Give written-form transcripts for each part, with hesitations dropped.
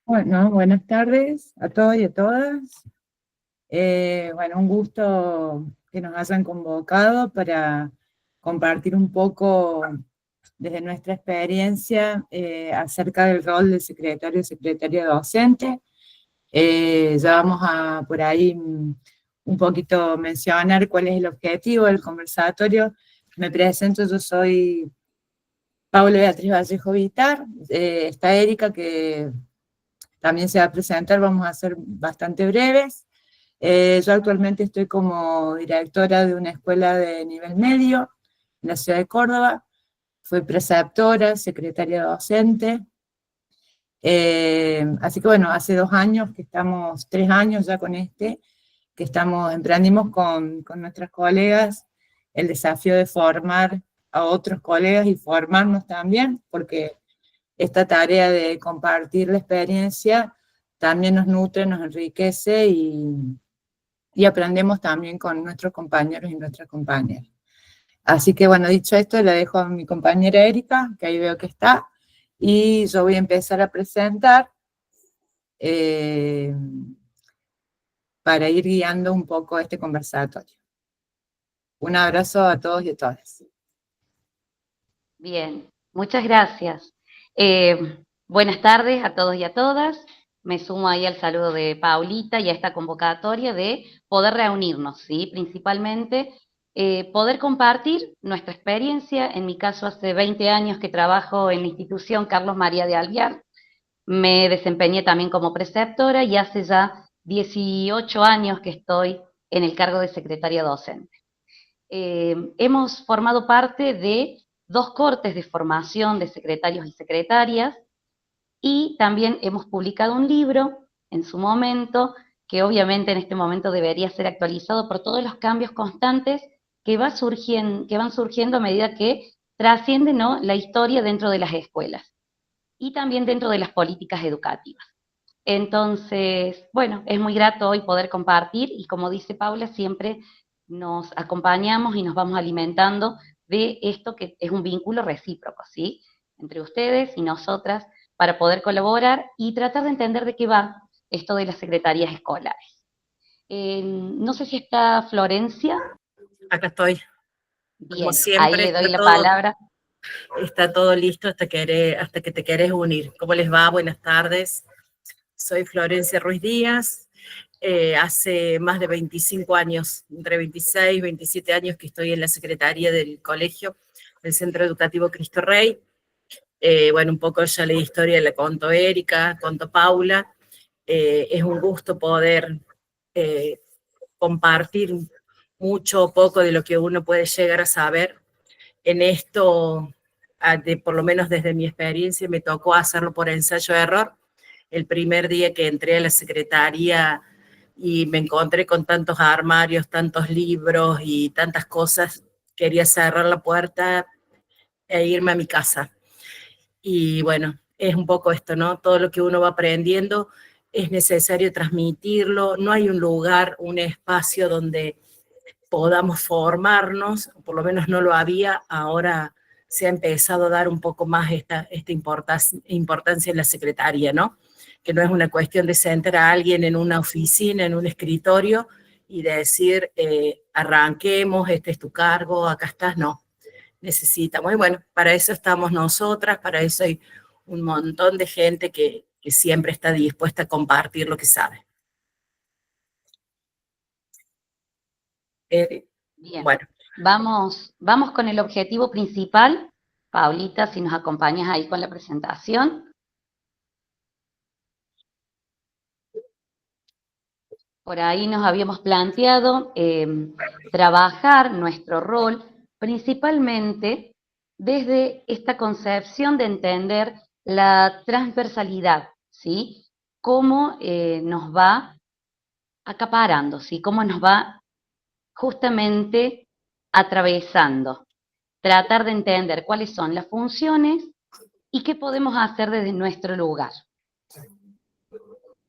Bueno, buenas tardes a todos y a todas. Bueno, un gusto que nos hayan convocado para compartir un poco desde nuestra experiencia acerca del rol del secretario o secretaria docente. Ya vamos a por ahí un poquito mencionar cuál es el objetivo del conversatorio. Me presento, yo soy Paula Beatriz Vallejo Vitar. Está Erika, que también se va a presentar, vamos a ser bastante breves. Yo actualmente estoy como directora de una escuela de nivel medio en la ciudad de Córdoba. Fui preceptora, secretaria docente. Así que bueno, hace 2 años que estamos, 3 años ya con que emprendimos con nuestras colegas el desafío de formar a otros colegas y formarnos también, porque esta tarea de compartir la experiencia también nos nutre, nos enriquece y aprendemos también con nuestros compañeros y nuestras compañeras. Así que bueno, dicho esto, le dejo a mi compañera Erika, que ahí veo que está, y yo voy a empezar a presentar eh, para ir guiando un poco este conversatorio. Un abrazo a todos y a todas. Bien, muchas gracias. Buenas tardes a todos y a todas. Me sumo ahí al saludo de Paulita y a esta convocatoria de poder reunirnos, ¿sí? Principalmente poder compartir nuestra experiencia. En mi caso, hace 20 años que trabajo en la institución Carlos María de Alvear. Me desempeñé también como preceptora y hace ya 18 años que estoy en el cargo de secretaria docente. Hemos formado parte de 2 cortes de formación de secretarios y secretarias y también hemos publicado un libro en su momento, que obviamente en este momento debería ser actualizado por todos los cambios constantes que van surgiendo a medida que trasciende, ¿no?, la historia dentro de las escuelas y también dentro de las políticas educativas. Entonces, bueno, es muy grato hoy poder compartir y como dice Paula, siempre nos acompañamos y nos vamos alimentando de esto que es un vínculo recíproco, ¿sí? Entre ustedes y nosotras para poder colaborar y tratar de entender de qué va esto de las secretarías escolares. No sé si está Florencia. Acá estoy, como Bien, ahí siempre, le doy la palabra. está todo listo hasta que te querés unir. ¿Cómo les va? Buenas tardes. Soy Florencia Ruiz Díaz. Hace más de 25 años, entre 26 y 27 años que estoy en la secretaría del colegio, del Centro Educativo Cristo Rey. Bueno, un poco ya la historia la contó Erika, contó Paula. Es un gusto poder compartir mucho o poco de lo que uno puede llegar a saber. En esto, por lo menos desde mi experiencia, me tocó hacerlo por ensayo-error. El primer día que entré a la secretaría y me encontré con tantos armarios, tantos libros y tantas cosas, quería cerrar la puerta e irme a mi casa. Y bueno, es un poco esto, ¿no? Todo lo que uno va aprendiendo es necesario transmitirlo. No hay un lugar, un espacio donde podamos formarnos, por lo menos no lo había, ahora se ha empezado a dar un poco más esta importancia en la secretaría, ¿no? Que no es una cuestión de sentar a alguien en una oficina, en un escritorio y de decir, arranquemos, este es tu cargo, acá estás, no. Necesitamos, y bueno, para eso estamos nosotras, para eso hay un montón de gente que siempre está dispuesta a compartir lo que sabe. Bien, Bueno. vamos con el objetivo principal. Paulita, si nos acompañas ahí con la presentación. Por ahí nos habíamos planteado trabajar nuestro rol principalmente desde esta concepción de entender la transversalidad, ¿sí? Cómo nos va acaparando, ¿sí? Cómo nos va justamente atravesando. Tratar de entender cuáles son las funciones y qué podemos hacer desde nuestro lugar.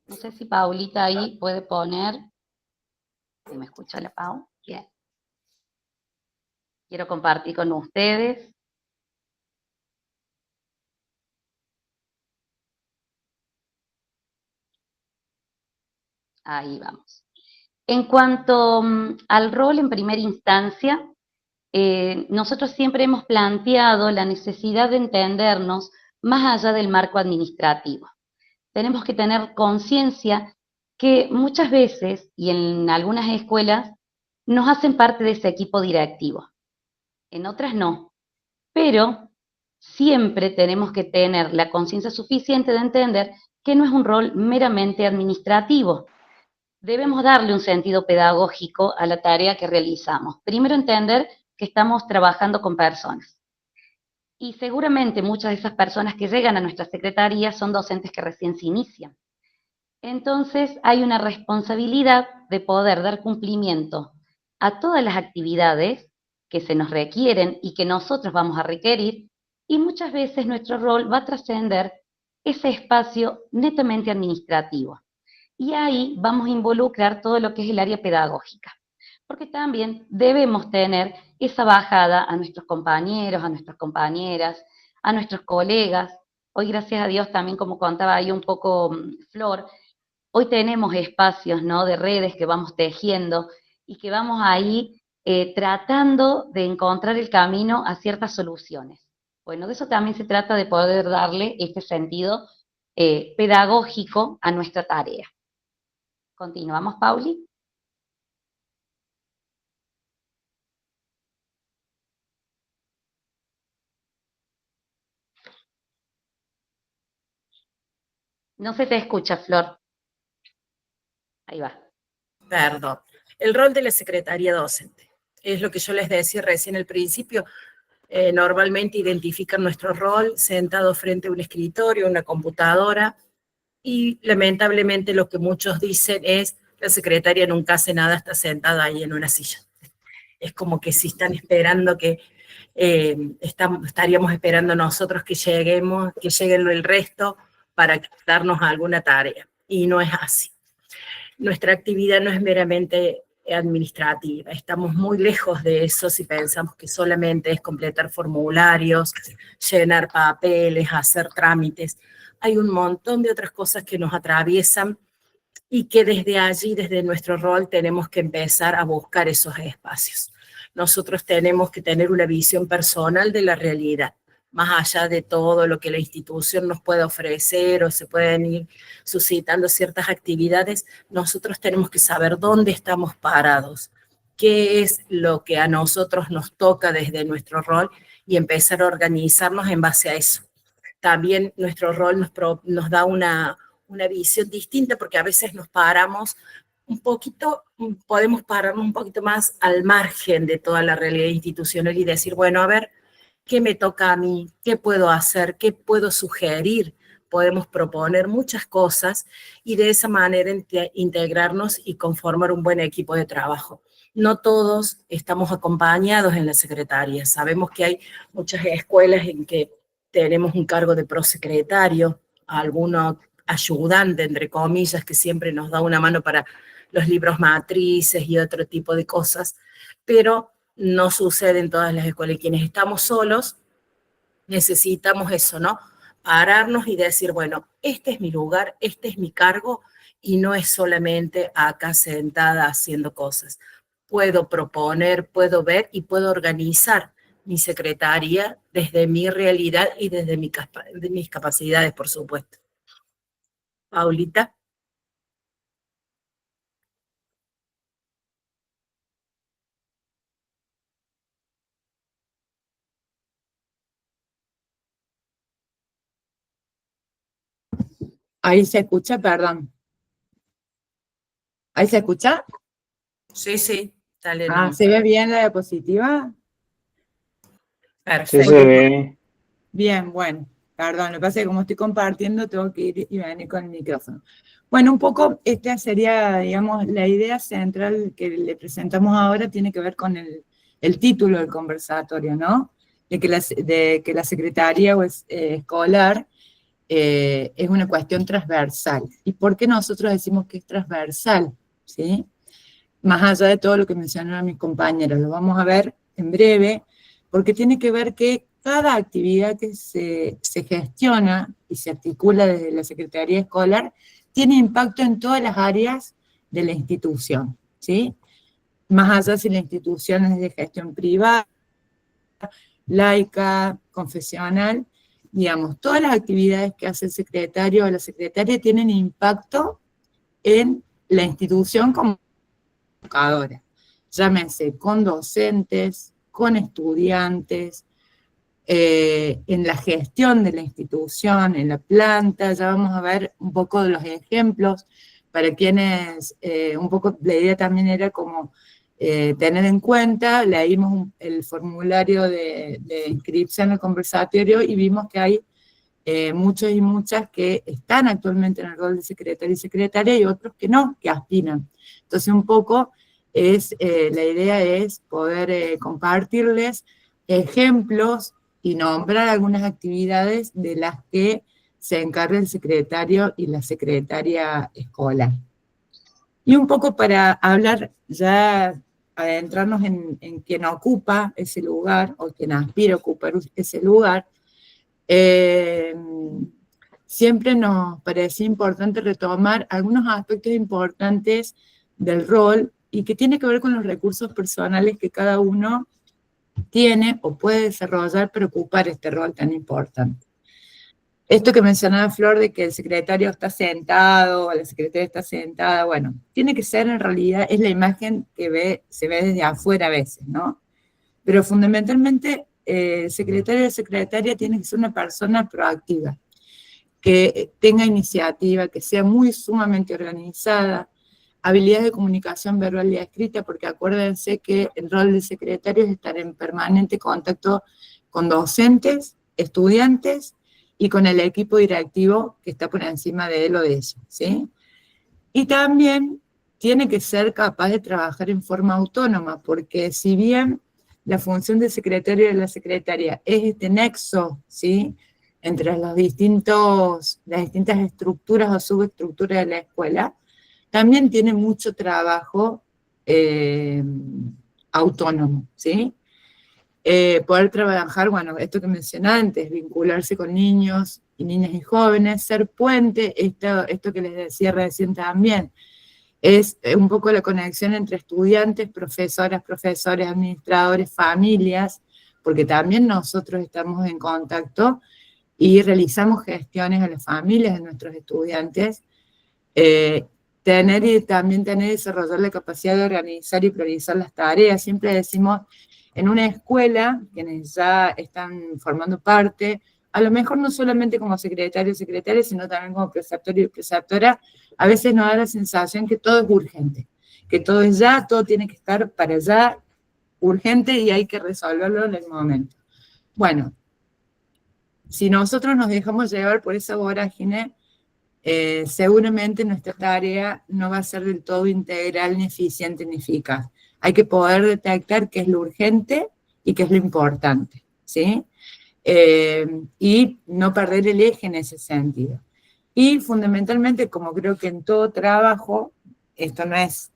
No sé si Paulita ahí puede poner, si me escucha la Pau. Bien. Quiero compartir con ustedes. Ahí vamos. En cuanto al rol en primera instancia, nosotros siempre hemos planteado la necesidad de entendernos más allá del marco administrativo. Tenemos que tener conciencia que muchas veces, y en algunas escuelas, nos hacen parte de ese equipo directivo. En otras no. Pero siempre tenemos que tener la conciencia suficiente de entender que no es un rol meramente administrativo. Debemos darle un sentido pedagógico a la tarea que realizamos. Primero, entender que estamos trabajando con personas. Y seguramente muchas de esas personas que llegan a nuestra secretaría son docentes que recién se inician. Entonces, hay una responsabilidad de poder dar cumplimiento a todas las actividades que se nos requieren y que nosotros vamos a requerir, y muchas veces nuestro rol va a trascender ese espacio netamente administrativo. Y ahí vamos a involucrar todo lo que es el área pedagógica, porque también debemos tener esa bajada a nuestros compañeros, a nuestras compañeras, a nuestros colegas. Hoy, gracias a Dios, también como contaba ahí un poco Flor, hoy tenemos espacios, ¿no?, de redes que vamos tejiendo y que vamos ahí tratando de encontrar el camino a ciertas soluciones. Bueno, de eso también se trata, de poder darle este sentido pedagógico a nuestra tarea. Continuamos, Pauli. No se te escucha, Flor. Ahí va. Perdón. El rol de la secretaría docente. Es lo que yo les decía recién al principio. Normalmente identifican nuestro rol sentado frente a un escritorio, una computadora, y lamentablemente lo que muchos dicen es: la secretaria nunca hace nada, está sentada ahí en una silla. Es como que si están esperando que estaríamos esperando nosotros que lleguemos, que llegue el resto para darnos alguna tarea, y no es así. Nuestra actividad no es meramente administrativa, estamos muy lejos de eso si pensamos que solamente es completar formularios, llenar papeles, hacer trámites. Hay un montón de otras cosas que nos atraviesan y que desde allí, desde nuestro rol, tenemos que empezar a buscar esos espacios. Nosotros tenemos que tener una visión personal de la realidad, más allá de todo lo que la institución nos puede ofrecer o se pueden ir suscitando ciertas actividades. Nosotros tenemos que saber dónde estamos parados, qué es lo que a nosotros nos toca desde nuestro rol, y empezar a organizarnos en base a eso. También nuestro rol nos da una visión distinta, porque a veces nos paramos un poquito, podemos pararnos un poquito más al margen de toda la realidad institucional y decir: bueno, a ver, ¿qué me toca a mí? ¿Qué puedo hacer? ¿Qué puedo sugerir? Podemos proponer muchas cosas y de esa manera integrarnos y conformar un buen equipo de trabajo. No todos estamos acompañados en la secretaría. Sabemos que hay muchas escuelas en que tenemos un cargo de prosecretario, alguno ayudante, entre comillas, que siempre nos da una mano para los libros matrices y otro tipo de cosas, pero no sucede en todas las escuelas. Y quienes estamos solos necesitamos eso, ¿no? Pararnos y decir: bueno, este es mi lugar, este es mi cargo, y no es solamente acá sentada haciendo cosas. Puedo proponer, puedo ver y puedo organizar mi secretaría desde mi realidad y desde mis capacidades, por supuesto. Paulita. Ahí se escucha, perdón. ¿Ahí se escucha? Sí, sí, dale. ¿Se ve bien la diapositiva? Perfecto. Sí, se ve. Bien, bueno, perdón, lo que pasa es que como estoy compartiendo, tengo que ir y venir con el micrófono. Bueno, un poco esta sería, digamos, la idea central que le presentamos ahora, tiene que ver con el título del conversatorio, ¿no? De que la secretaría escolar es una cuestión transversal. ¿Y por qué nosotros decimos que es transversal? ¿Sí? Más allá de todo lo que mencionaron mis compañeros, lo vamos a ver en breve, porque tiene que ver que cada actividad que se gestiona y se articula desde la Secretaría Escolar tiene impacto en todas las áreas de la institución, ¿sí? Más allá si la institución es de gestión privada, laica, confesional, digamos, todas las actividades que hace el secretario o la secretaria tienen impacto en la institución como educadora. Llámese con docentes, con estudiantes, en la gestión de la institución, en la planta. Ya vamos a ver un poco de los ejemplos para quienes, un poco la idea también era como tener en cuenta. Leímos el formulario de inscripción al conversatorio y vimos que hay muchos y muchas que están actualmente en el rol de secretario y secretaria y otros que no, que aspiran. Entonces un poco la idea es poder compartirles ejemplos y nombrar algunas actividades de las que se encarga el secretario y la secretaria escolar. Y un poco para hablar, ya adentrarnos en quien ocupa ese lugar, o quien aspira a ocupar ese lugar, siempre nos parece importante retomar algunos aspectos importantes del rol y que tiene que ver con los recursos personales que cada uno tiene o puede desarrollar para ocupar este rol tan importante. Esto que mencionaba Flor de que el secretario está sentado, o la secretaria está sentada, bueno, tiene que ser en realidad, es la imagen que se ve desde afuera a veces, ¿no? Pero fundamentalmente el secretario o secretaria tiene que ser una persona proactiva, que tenga iniciativa, que sea muy sumamente organizada, habilidades de comunicación verbal y escrita, porque acuérdense que el rol del secretario es estar en permanente contacto con docentes, estudiantes y con el equipo directivo que está por encima de él o de ella, ¿sí? Y también tiene que ser capaz de trabajar en forma autónoma, porque si bien la función del secretario y de la secretaria es este nexo, ¿sí?, entre las distintas estructuras o subestructuras de la escuela, también tiene mucho trabajo autónomo, ¿sí? Poder trabajar, bueno, esto que mencioné antes, vincularse con niños y niñas y jóvenes, ser puente, esto que les decía recién también, es un poco la conexión entre estudiantes, profesoras, profesores, administradores, familias, porque también nosotros estamos en contacto y realizamos gestiones a las familias de nuestros estudiantes, también tener y desarrollar la capacidad de organizar y priorizar las tareas. Siempre decimos, en una escuela, quienes ya están formando parte, a lo mejor no solamente como secretario o secretaria, sino también como preceptor y preceptora, a veces nos da la sensación que todo es urgente, que todo es ya, todo tiene que estar para allá, urgente, y hay que resolverlo en el momento. Bueno, si nosotros nos dejamos llevar por esa vorágine, seguramente nuestra tarea no va a ser del todo integral, ni eficiente, ni eficaz. Hay que poder detectar qué es lo urgente y qué es lo importante, ¿sí? Y no perder el eje en ese sentido. Y fundamentalmente, como creo que en todo trabajo, esto no es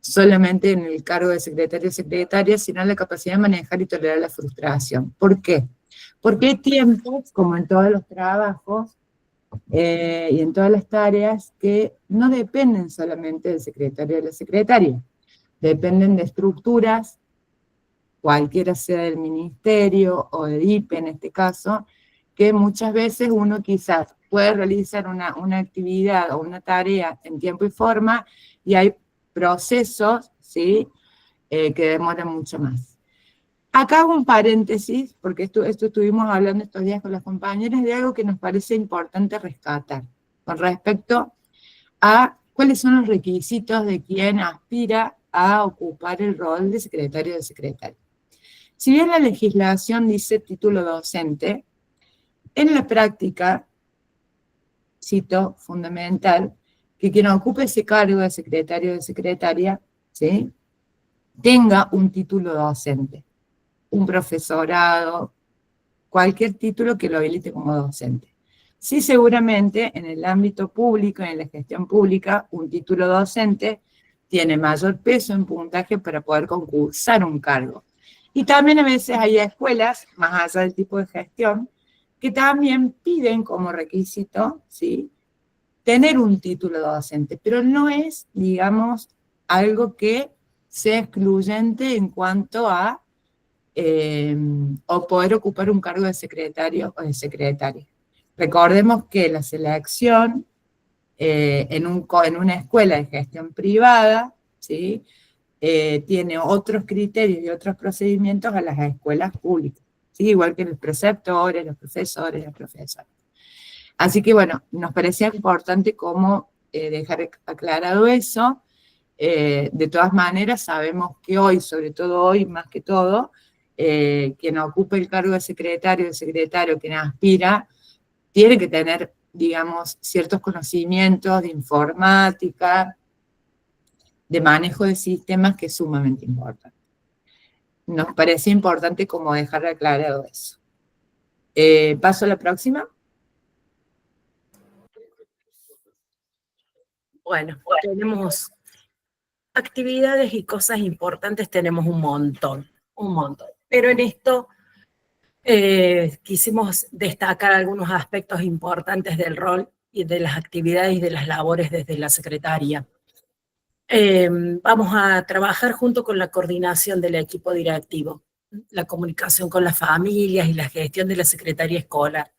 solamente en el cargo de secretario o secretaria, sino la capacidad de manejar y tolerar la frustración. ¿Por qué? Porque hay tiempos, como en todos los trabajos, y en todas las tareas, que no dependen solamente del secretario o de la secretaria, dependen de estructuras, cualquiera sea del ministerio o de IPE en este caso, que muchas veces uno quizás puede realizar una actividad o una tarea en tiempo y forma, y hay procesos, ¿sí?, que demoran mucho más. Acá hago un paréntesis, porque esto estuvimos hablando estos días con las compañeras de algo que nos parece importante rescatar, con respecto a cuáles son los requisitos de quien aspira a ocupar el rol de secretario o de secretaria. Si bien la legislación dice título docente, en la práctica, cito, fundamental, que quien ocupe ese cargo de secretario o de secretaria, ¿sí?, tenga un título docente, un profesorado, cualquier título que lo habilite como docente. Sí, seguramente en el ámbito público, en la gestión pública, un título docente tiene mayor peso en puntaje para poder concursar un cargo. Y también a veces hay escuelas, más allá del tipo de gestión, que también piden como requisito, ¿sí?, tener un título docente, pero no es, digamos, algo que sea excluyente en cuanto a o poder ocupar un cargo de secretario o de secretaria. Recordemos que la selección en una escuela de gestión privada, ¿sí? Tiene otros criterios y otros procedimientos a las escuelas públicas, ¿sí? Igual que los preceptores, los profesores, las profesoras. Así que bueno, nos parecía importante como dejar aclarado eso. De todas maneras, sabemos que hoy, sobre todo hoy más que todo, quien ocupe el cargo de secretario, quien aspira, tiene que tener, digamos, ciertos conocimientos de informática, de manejo de sistemas, que es sumamente importante. Nos parecía importante como dejar aclarado eso. Paso a la próxima. Bueno, tenemos actividades y cosas importantes, tenemos un montón. Pero en esto quisimos destacar algunos aspectos importantes del rol y de las actividades y de las labores desde la Secretaría. Vamos a trabajar junto con la coordinación del equipo directivo, la comunicación con las familias y la gestión de la Secretaría Escolar.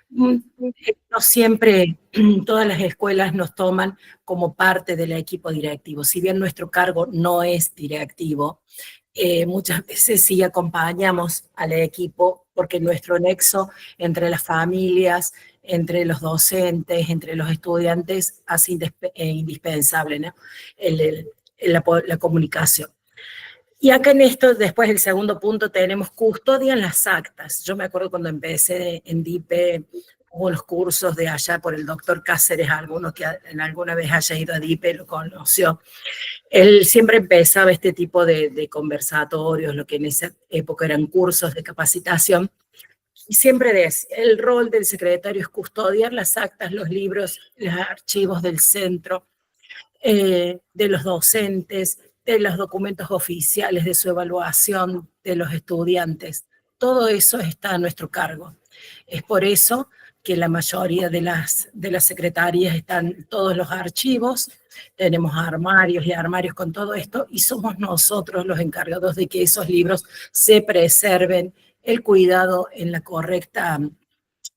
No siempre todas las escuelas nos toman como parte del equipo directivo. Si bien nuestro cargo no es directivo, muchas veces sí acompañamos al equipo porque nuestro nexo entre las familias, entre los docentes, entre los estudiantes, hace indispensable, ¿no? La comunicación. Y acá en esto, después del segundo punto, tenemos custodia en las actas. Yo me acuerdo cuando empecé en DIPE, hubo unos cursos de allá por el doctor Cáceres, alguno que en alguna vez haya ido a DIPE lo conoció. Él siempre empezaba este tipo de conversatorios, lo que en esa época eran cursos de capacitación, y siempre decía, el rol del secretario es custodiar las actas, los libros, los archivos del centro, de los docentes, de los documentos oficiales, de su evaluación, de los estudiantes. Todo eso está a nuestro cargo. Es por eso que la mayoría de las secretarias están todos los archivos, tenemos armarios y armarios con todo esto, y somos nosotros los encargados de que esos libros se preserven, el cuidado en la correcta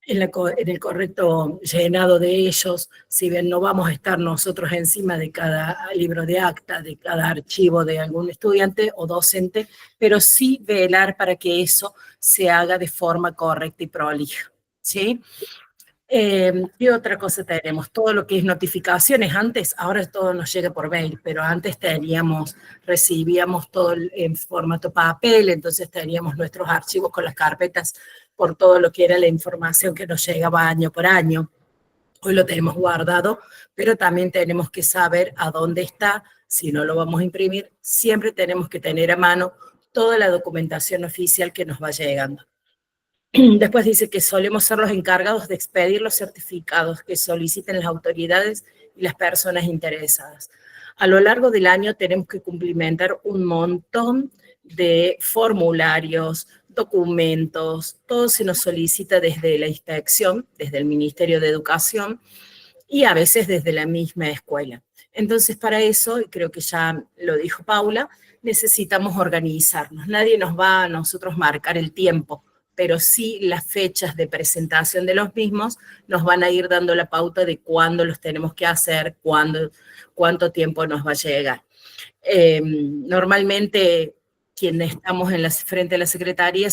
en el correcto llenado de ellos, si bien no vamos a estar nosotros encima de cada libro de acta, de cada archivo de algún estudiante o docente, pero sí velar para que eso se haga de forma correcta y prolija, ¿sí? ¿Qué otra cosa tenemos? Todo lo que es notificaciones. Antes, ahora todo nos llega por mail, pero antes recibíamos todo en formato papel, entonces teníamos nuestros archivos con las carpetas por todo lo que era la información que nos llegaba año por año. Hoy lo tenemos guardado, pero también tenemos que saber a dónde está. Si no lo vamos a imprimir, siempre tenemos que tener a mano toda la documentación oficial que nos va llegando. Después dice que solemos ser los encargados de expedir los certificados que soliciten las autoridades y las personas interesadas. A lo largo del año tenemos que cumplimentar un montón de formularios, documentos, todo se nos solicita desde la inspección, desde el Ministerio de Educación y a veces desde la misma escuela. Entonces, para eso, y creo que ya lo dijo Paula, necesitamos organizarnos. Nadie nos va a nosotros marcar el tiempo, pero sí las fechas de presentación de los mismos nos van a ir dando la pauta de cuándo los tenemos que hacer, cuánto tiempo nos va a llegar. Normalmente, quienes estamos frente a la Secretaría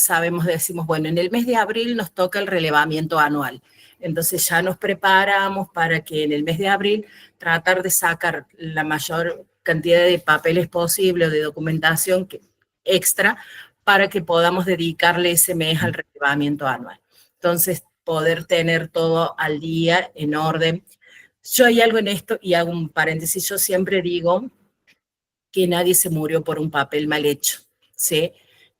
decimos, bueno, en el mes de abril nos toca el relevamiento anual. Entonces ya nos preparamos para que en el mes de abril tratar de sacar la mayor cantidad de papeles posible o de documentación extra para que podamos dedicarle ese mes al relevamiento anual. Entonces, poder tener todo al día, en orden. Yo hay algo en esto, y hago un paréntesis, yo siempre digo que nadie se murió por un papel mal hecho, ¿sí?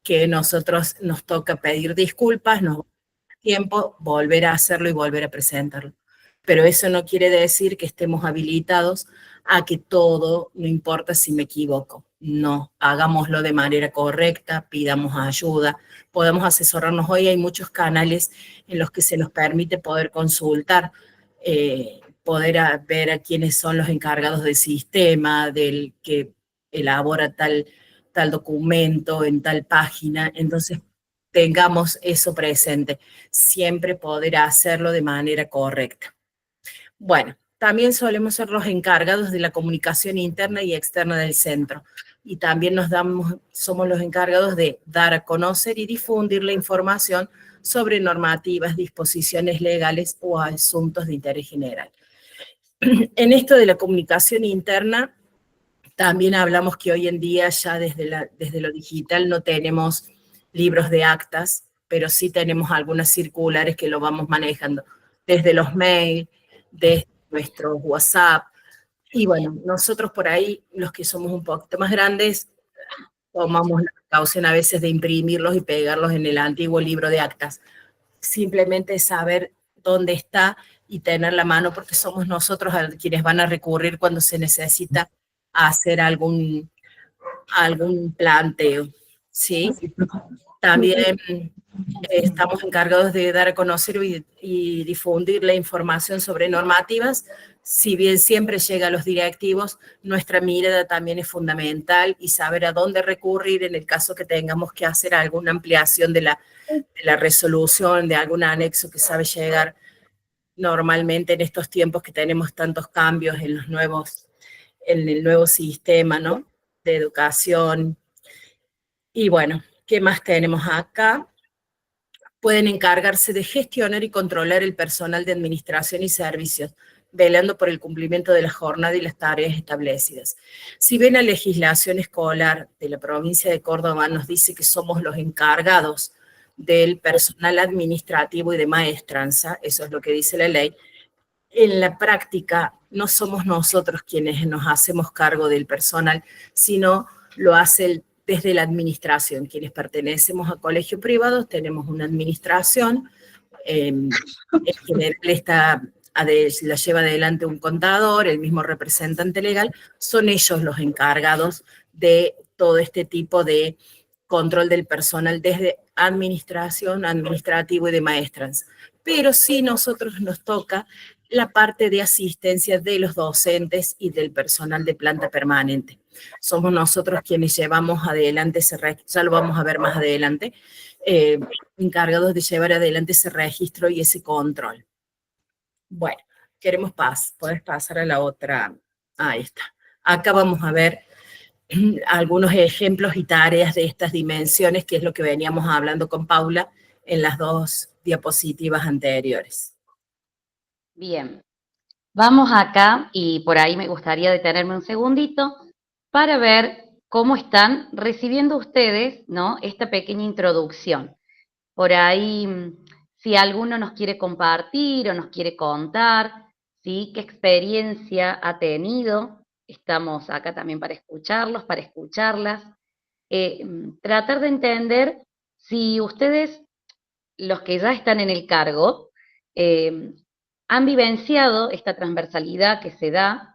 Que nosotros nos toca pedir disculpas, nos va a tiempo, volver a hacerlo y volver a presentarlo. Pero eso no quiere decir que estemos habilitados a que todo, no importa si me equivoco. No, hagámoslo de manera correcta, pidamos ayuda, podemos asesorarnos. Hoy hay muchos canales en los que se nos permite poder consultar poder ver a quiénes son los encargados del sistema, del que elabora tal documento en tal página. Entonces, tengamos eso presente, siempre poder hacerlo de manera correcta. Bueno, también solemos ser los encargados de la comunicación interna y externa del centro. Y también somos los encargados de dar a conocer y difundir la información sobre normativas, disposiciones legales o asuntos de interés general. En esto de la comunicación interna, también hablamos que hoy en día ya desde lo digital no tenemos libros de actas, pero sí tenemos algunas circulares que lo vamos manejando desde los mails, desde nuestro WhatsApp. Y bueno, nosotros por ahí, los que somos un poquito más grandes, tomamos la precaución a veces de imprimirlos y pegarlos en el antiguo libro de actas. Simplemente saber dónde está y tener la mano, porque somos nosotros a quienes van a recurrir cuando se necesita hacer algún planteo, ¿sí? También estamos encargados de dar a conocer y difundir la información sobre normativas. Si bien siempre llega a los directivos, nuestra mirada también es fundamental y saber a dónde recurrir en el caso que tengamos que hacer alguna ampliación de la resolución, de algún anexo que sabe llegar normalmente en estos tiempos que tenemos tantos cambios en el nuevo sistema, ¿no?, de educación. Y bueno, ¿qué más tenemos acá? Pueden encargarse de gestionar y controlar el personal de administración y servicios, velando por el cumplimiento de la jornada y las tareas establecidas. Si bien la legislación escolar de la provincia de Córdoba nos dice que somos los encargados del personal administrativo y de maestranza, eso es lo que dice la ley, en la práctica no somos nosotros quienes nos hacemos cargo del personal, sino lo hace desde la administración. Quienes pertenecemos a colegios privados tenemos una administración, en general la lleva adelante un contador, el mismo representante legal, son ellos los encargados de todo este tipo de control del personal desde administración, administrativo y de maestranza. Pero sí nosotros nos toca la parte de asistencia de los docentes y del personal de planta permanente. Somos nosotros quienes llevamos adelante ya lo vamos a ver más adelante, encargados de llevar adelante ese registro y ese control. Bueno, podés pasar a la otra, ahí está. Acá vamos a ver algunos ejemplos y tareas de estas dimensiones, que es lo que veníamos hablando con Paula en las dos diapositivas anteriores. Bien, vamos acá y por ahí me gustaría detenerme un segundito para ver cómo están recibiendo ustedes, ¿no?, esta pequeña introducción. Por ahí, si alguno nos quiere compartir o nos quiere contar, ¿sí?, qué experiencia ha tenido. Estamos acá también para escucharlos, para escucharlas. Tratar de entender si ustedes, los que ya están en el cargo, han vivenciado esta transversalidad que se da,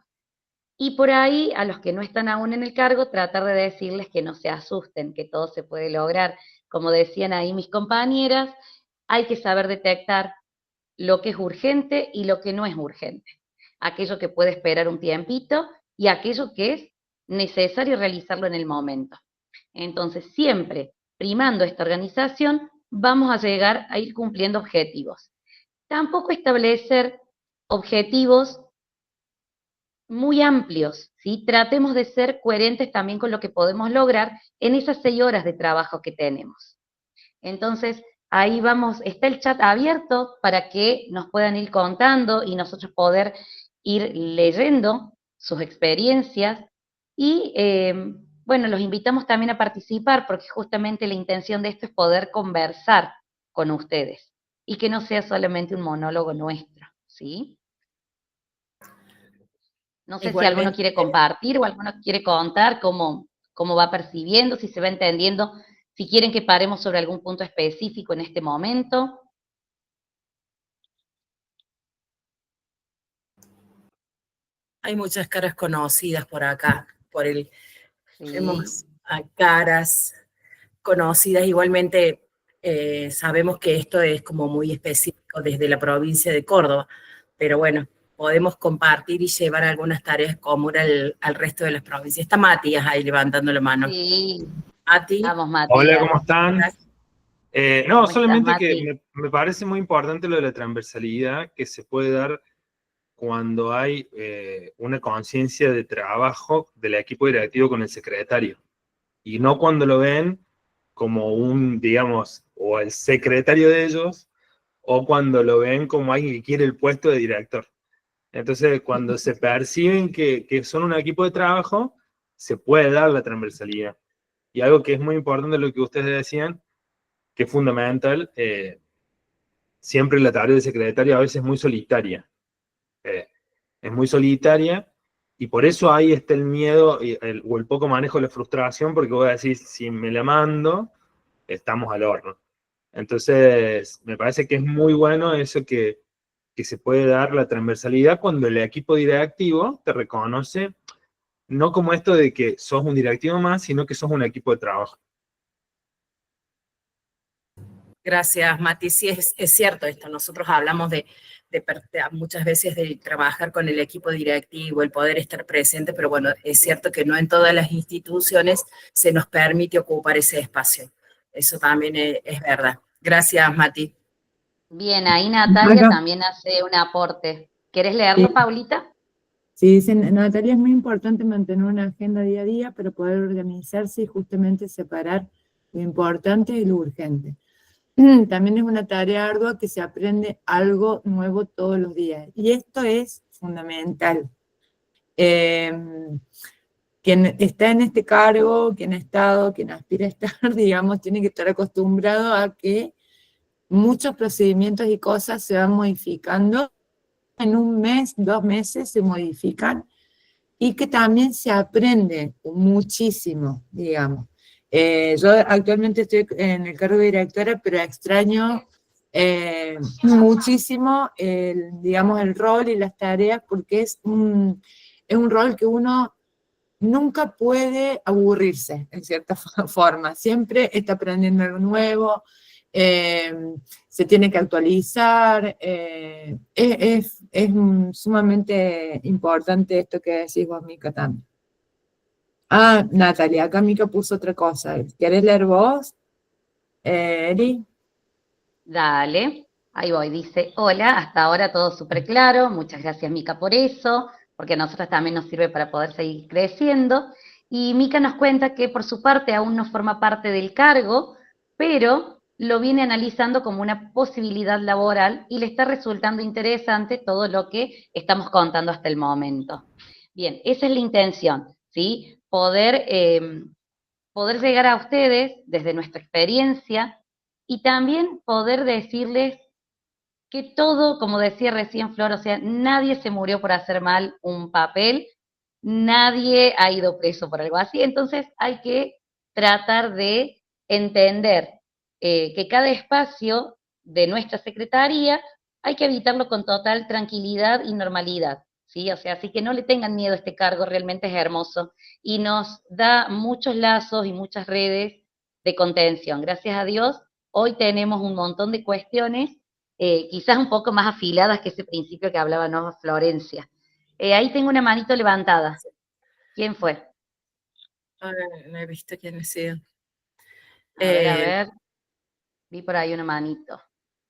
y por ahí a los que no están aún en el cargo, tratar de decirles que no se asusten, que todo se puede lograr. Como decían ahí mis compañeras, hay que saber detectar lo que es urgente y lo que no es urgente. Aquello que puede esperar un tiempito y aquello que es necesario realizarlo en el momento. Entonces, siempre primando esta organización, vamos a llegar a ir cumpliendo objetivos. Tampoco establecer objetivos muy amplios, ¿sí? Tratemos de ser coherentes también con lo que podemos lograr en esas 6 horas de trabajo que tenemos. Entonces, ahí vamos, está el chat abierto para que nos puedan ir contando y nosotros poder ir leyendo sus experiencias y, bueno, los invitamos también a participar porque justamente la intención de esto es poder conversar con ustedes y que no sea solamente un monólogo nuestro, ¿sí? No sé si alguno quiere compartir o alguno quiere contar cómo va percibiendo, si se va entendiendo, si quieren que paremos sobre algún punto específico en este momento. Hay muchas caras conocidas por acá, Sí. Vemos a caras conocidas. Igualmente sabemos que esto es como muy específico desde la provincia de Córdoba, pero bueno, podemos compartir y llevar algunas tareas comunes al resto de las provincias. Está Matías ahí levantando la mano. Sí, Mati. vamos, Hola, Matías. ¿cómo están? No, ¿Cómo estás, solamente Mati? que me parece muy importante lo de la transversalidad que se puede dar cuando hay una conciencia de trabajo del equipo directivo con el secretario, y no cuando lo ven como un, digamos, o el secretario de ellos, o cuando lo ven como alguien que quiere el puesto de director. Entonces, cuando se perciben que son un equipo de trabajo, se puede dar la transversalidad. Y algo que es muy importante, lo que ustedes decían, que es fundamental, siempre la tarea del secretario a veces es muy solitaria. Es muy solitaria, y por eso ahí está el miedo o el poco manejo de la frustración, porque voy a decir, si me la mando, estamos al horno. Entonces, me parece que es muy bueno eso que se puede dar la transversalidad cuando el equipo directivo te reconoce, no como esto de que sos un directivo más, sino que sos un equipo de trabajo. Gracias, Mati. Sí, es cierto esto. Nosotros hablamos muchas veces de trabajar con el equipo directivo, el poder estar presente, pero bueno, es cierto que no en todas las instituciones se nos permite ocupar ese espacio. Eso también es verdad. Gracias, Mati. Bien, ahí Natalia Bueno, también hace un aporte. ¿Querés leerlo, sí, Paulita? sí, dicen, Natalia, es muy importante mantener una agenda día a día para poder organizarse y justamente separar lo importante y lo urgente. También es una tarea ardua que se aprende algo nuevo todos los días. Y esto es fundamental. Eh, Quien está en este cargo, quien ha estado, quien aspira a estar, digamos, tiene que estar acostumbrado a que muchos procedimientos y cosas se van modificando. En un mes, 2 meses se modifican, y que también se aprende muchísimo, digamos. Yo actualmente estoy en el cargo de directora, pero extraño muchísimo digamos, el rol y las tareas, porque es un rol que uno nunca puede aburrirse, en cierta forma. Siempre está aprendiendo algo nuevo, eh, se tiene que actualizar. Es sumamente importante esto que decís vos, Mica, también. Ah, Natalia, acá Mica puso otra cosa. ¿Querés leer vos, Eri? Dale, ahí voy. Dice, hola, hasta ahora todo súper claro. Muchas gracias, Mica, por eso, porque a nosotros también nos sirve para poder seguir creciendo. Y Mica nos cuenta que por su parte aún no forma parte del cargo, pero lo viene analizando como una posibilidad laboral y le está resultando interesante todo lo que estamos contando hasta el momento. Bien, esa es la intención, ¿sí? Poder llegar a ustedes desde nuestra experiencia y también poder decirles que todo, como decía recién Flor, o sea, nadie se murió por hacer mal un papel, nadie ha ido preso por algo así, entonces hay que tratar de entender que cada espacio de nuestra secretaría hay que habitarlo con total tranquilidad y normalidad, ¿sí? O sea, así que no le tengan miedo a este cargo, realmente es hermoso y nos da muchos lazos y muchas redes de contención. Gracias a Dios, hoy tenemos un montón de cuestiones quizás un poco más afiladas que ese principio que hablaba, ¿no? Florencia. Ahí tengo una manito levantada. ¿Quién fue? No he visto quién ha sido. A ver. Vi por ahí una manito.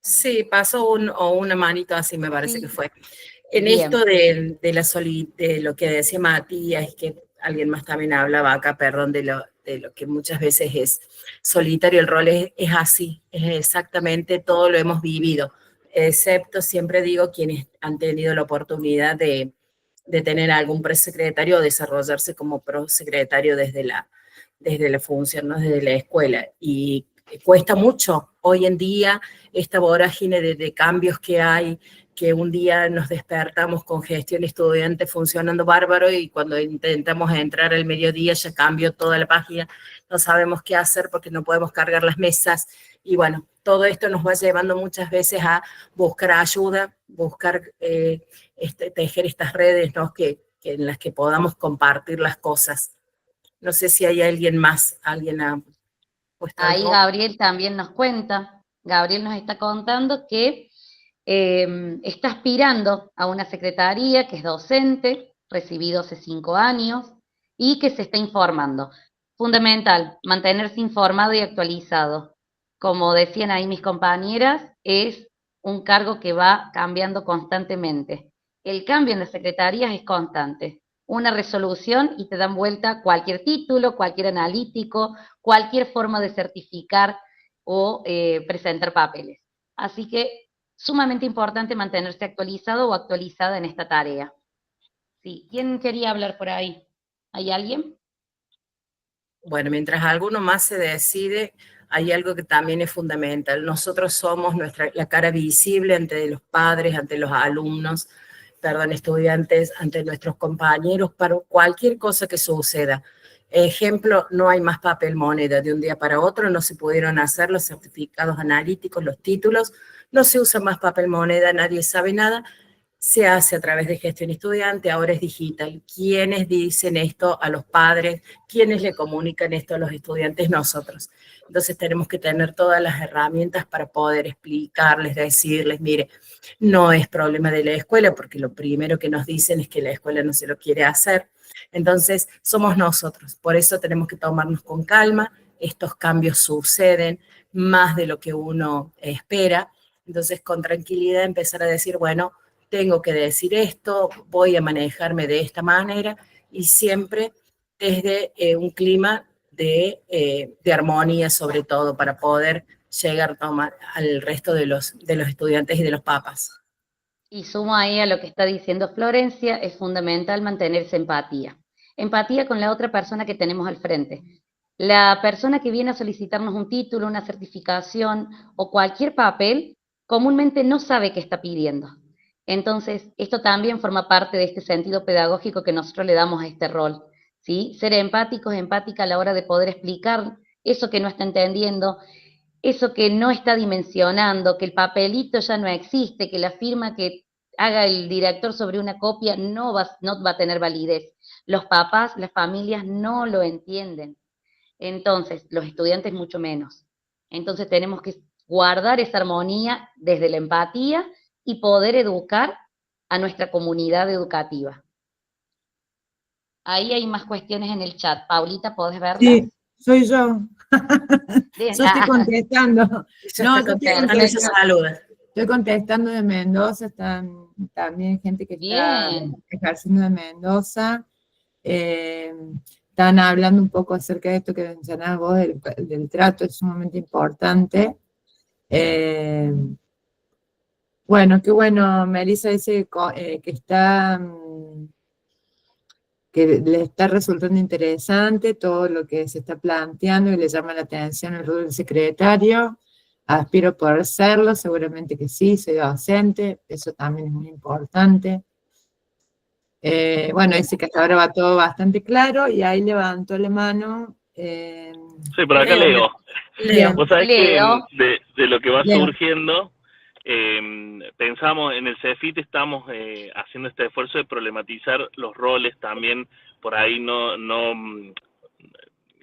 Sí, pasó una manito así, me parece Sí. que fue. En Bien. esto de lo que decía Matías, que alguien más también hablaba acá, perdón, de lo que muchas veces es solitario, el rol es así, es exactamente todo lo hemos vivido, excepto, siempre digo, quienes han tenido la oportunidad de tener algún prosecretario o desarrollarse como prosecretario desde la función, ¿no? Desde la escuela. Y cuesta mucho hoy en día esta vorágine de cambios que hay, que un día nos despertamos con gestión estudiante funcionando bárbaro y cuando intentamos entrar al mediodía ya cambió toda la página, no sabemos qué hacer porque no podemos cargar las mesas y bueno, todo esto nos va llevando muchas veces a buscar ayuda, buscar tejer estas redes, ¿no? En las que podamos compartir las cosas. No sé si hay alguien más, alguien ha puesto Ahí algo. Gabriel también nos cuenta. Gabriel nos está contando que está aspirando a una secretaría que es docente, recibido hace 5 años, y que se está informando. Fundamental, mantenerse informado y actualizado. Como decían ahí mis compañeras, es un cargo que va cambiando constantemente. El cambio en las secretarías es constante. Una resolución y te dan vuelta cualquier título, cualquier analítico, cualquier forma de certificar o presentar papeles. Así que sumamente importante mantenerse actualizado o actualizada en esta tarea. Sí, ¿quién quería hablar por ahí? ¿Hay alguien? Bueno, mientras alguno más se decide, hay algo que también es fundamental. Nosotros somos la cara visible ante los padres, ante los alumnos, perdón, estudiantes, ante nuestros compañeros, para cualquier cosa que suceda. Ejemplo, no hay más papel moneda de un día para otro, no se pudieron hacer los certificados analíticos, los títulos, no se usa más papel moneda, nadie sabe nada. Se hace a través de gestión estudiante, ahora es digital. ¿Quiénes dicen esto a los padres? ¿Quiénes le comunican esto a los estudiantes? Nosotros. Entonces tenemos que tener todas las herramientas para poder explicarles, decirles, mire, no es problema de la escuela, porque lo primero que nos dicen es que la escuela no se lo quiere hacer. Entonces somos nosotros. Por eso tenemos que tomarnos con calma. Estos cambios suceden más de lo que uno espera. Entonces con tranquilidad empezar a decir, bueno, tengo que decir esto, voy a manejarme de esta manera y siempre desde un clima de armonía sobre todo para poder llegar al resto de los estudiantes y de los papás. Y sumo ahí a lo que está diciendo Florencia, es fundamental mantenerse empatía. Empatía con la otra persona que tenemos al frente. La persona que viene a solicitarnos un título, una certificación o cualquier papel, comúnmente no sabe qué está pidiendo. Entonces, esto también forma parte de este sentido pedagógico que nosotros le damos a este rol, ¿sí? Ser empáticos, empática a la hora de poder explicar eso que no está entendiendo, eso que no está dimensionando, que el papelito ya no existe, que la firma que haga el director sobre una copia no va a tener validez. Los papás, las familias no lo entienden. Entonces, los estudiantes mucho menos. Entonces tenemos que guardar esa armonía desde la empatía y poder educar a nuestra comunidad educativa. Ahí hay más cuestiones en el chat. Paulita, ¿podés verlas? Sí, soy yo. Bien. Yo estoy contestando. No, estoy contestando de Mendoza, están también gente que está ejerciendo de Mendoza. Están hablando un poco acerca de esto que mencionabas vos, del trato, es sumamente importante. Bueno, qué bueno, Melissa dice que está, que le está resultando interesante todo lo que se está planteando y le llama la atención el rol del secretario. Aspiro a poder serlo, seguramente que sí, soy docente, eso también es muy importante. Bueno, dice que hasta ahora va todo bastante claro y ahí levantó la mano. Sí, por acá Leo. Vos sabés que de lo que va surgiendo, pensamos en el CEFIT, estamos haciendo este esfuerzo de problematizar los roles también, por ahí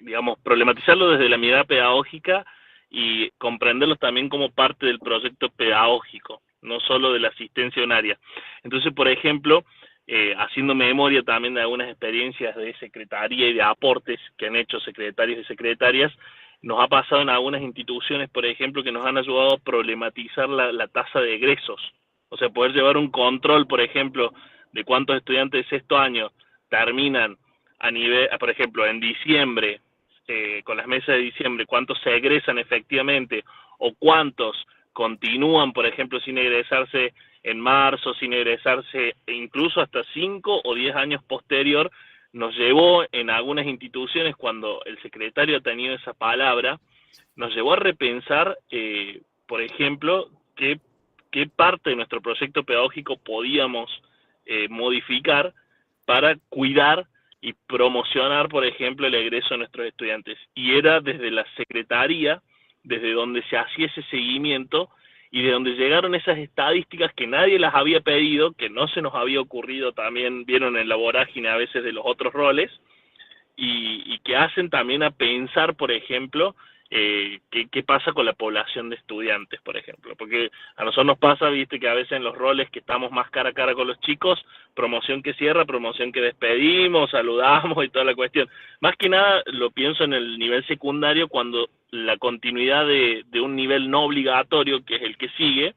digamos, problematizarlo desde la mirada pedagógica y comprenderlos también como parte del proyecto pedagógico, no solo de la asistencia a un área. Entonces, por ejemplo, haciendo memoria también de algunas experiencias de secretaría y de aportes que han hecho secretarios y secretarias, nos ha pasado en algunas instituciones, por ejemplo, que nos han ayudado a problematizar la tasa de egresos. O sea, poder llevar un control, por ejemplo, de cuántos estudiantes de sexto año terminan a nivel, por ejemplo, en diciembre, con las mesas de diciembre, cuántos se egresan efectivamente o cuántos continúan, por ejemplo, sin egresarse en marzo, sin egresarse incluso hasta 5 o 10 años posterior, nos llevó en algunas instituciones, cuando el secretario ha tenido esa palabra, nos llevó a repensar, por ejemplo, qué parte de nuestro proyecto pedagógico podíamos modificar para cuidar y promocionar, por ejemplo, el egreso de nuestros estudiantes. Y era desde la secretaría, desde donde se hacía ese seguimiento y de donde llegaron esas estadísticas que nadie las había pedido, que no se nos había ocurrido, también vieron en la vorágine a veces de los otros roles, y que hacen también a pensar, por ejemplo, qué pasa con la población de estudiantes, por ejemplo. Porque a nosotros nos pasa, viste, que a veces en los roles que estamos más cara a cara con los chicos, promoción que cierra, promoción que despedimos, saludamos y toda la cuestión. Más que nada lo pienso en el nivel secundario, cuando la continuidad de un nivel no obligatorio, que es el que sigue,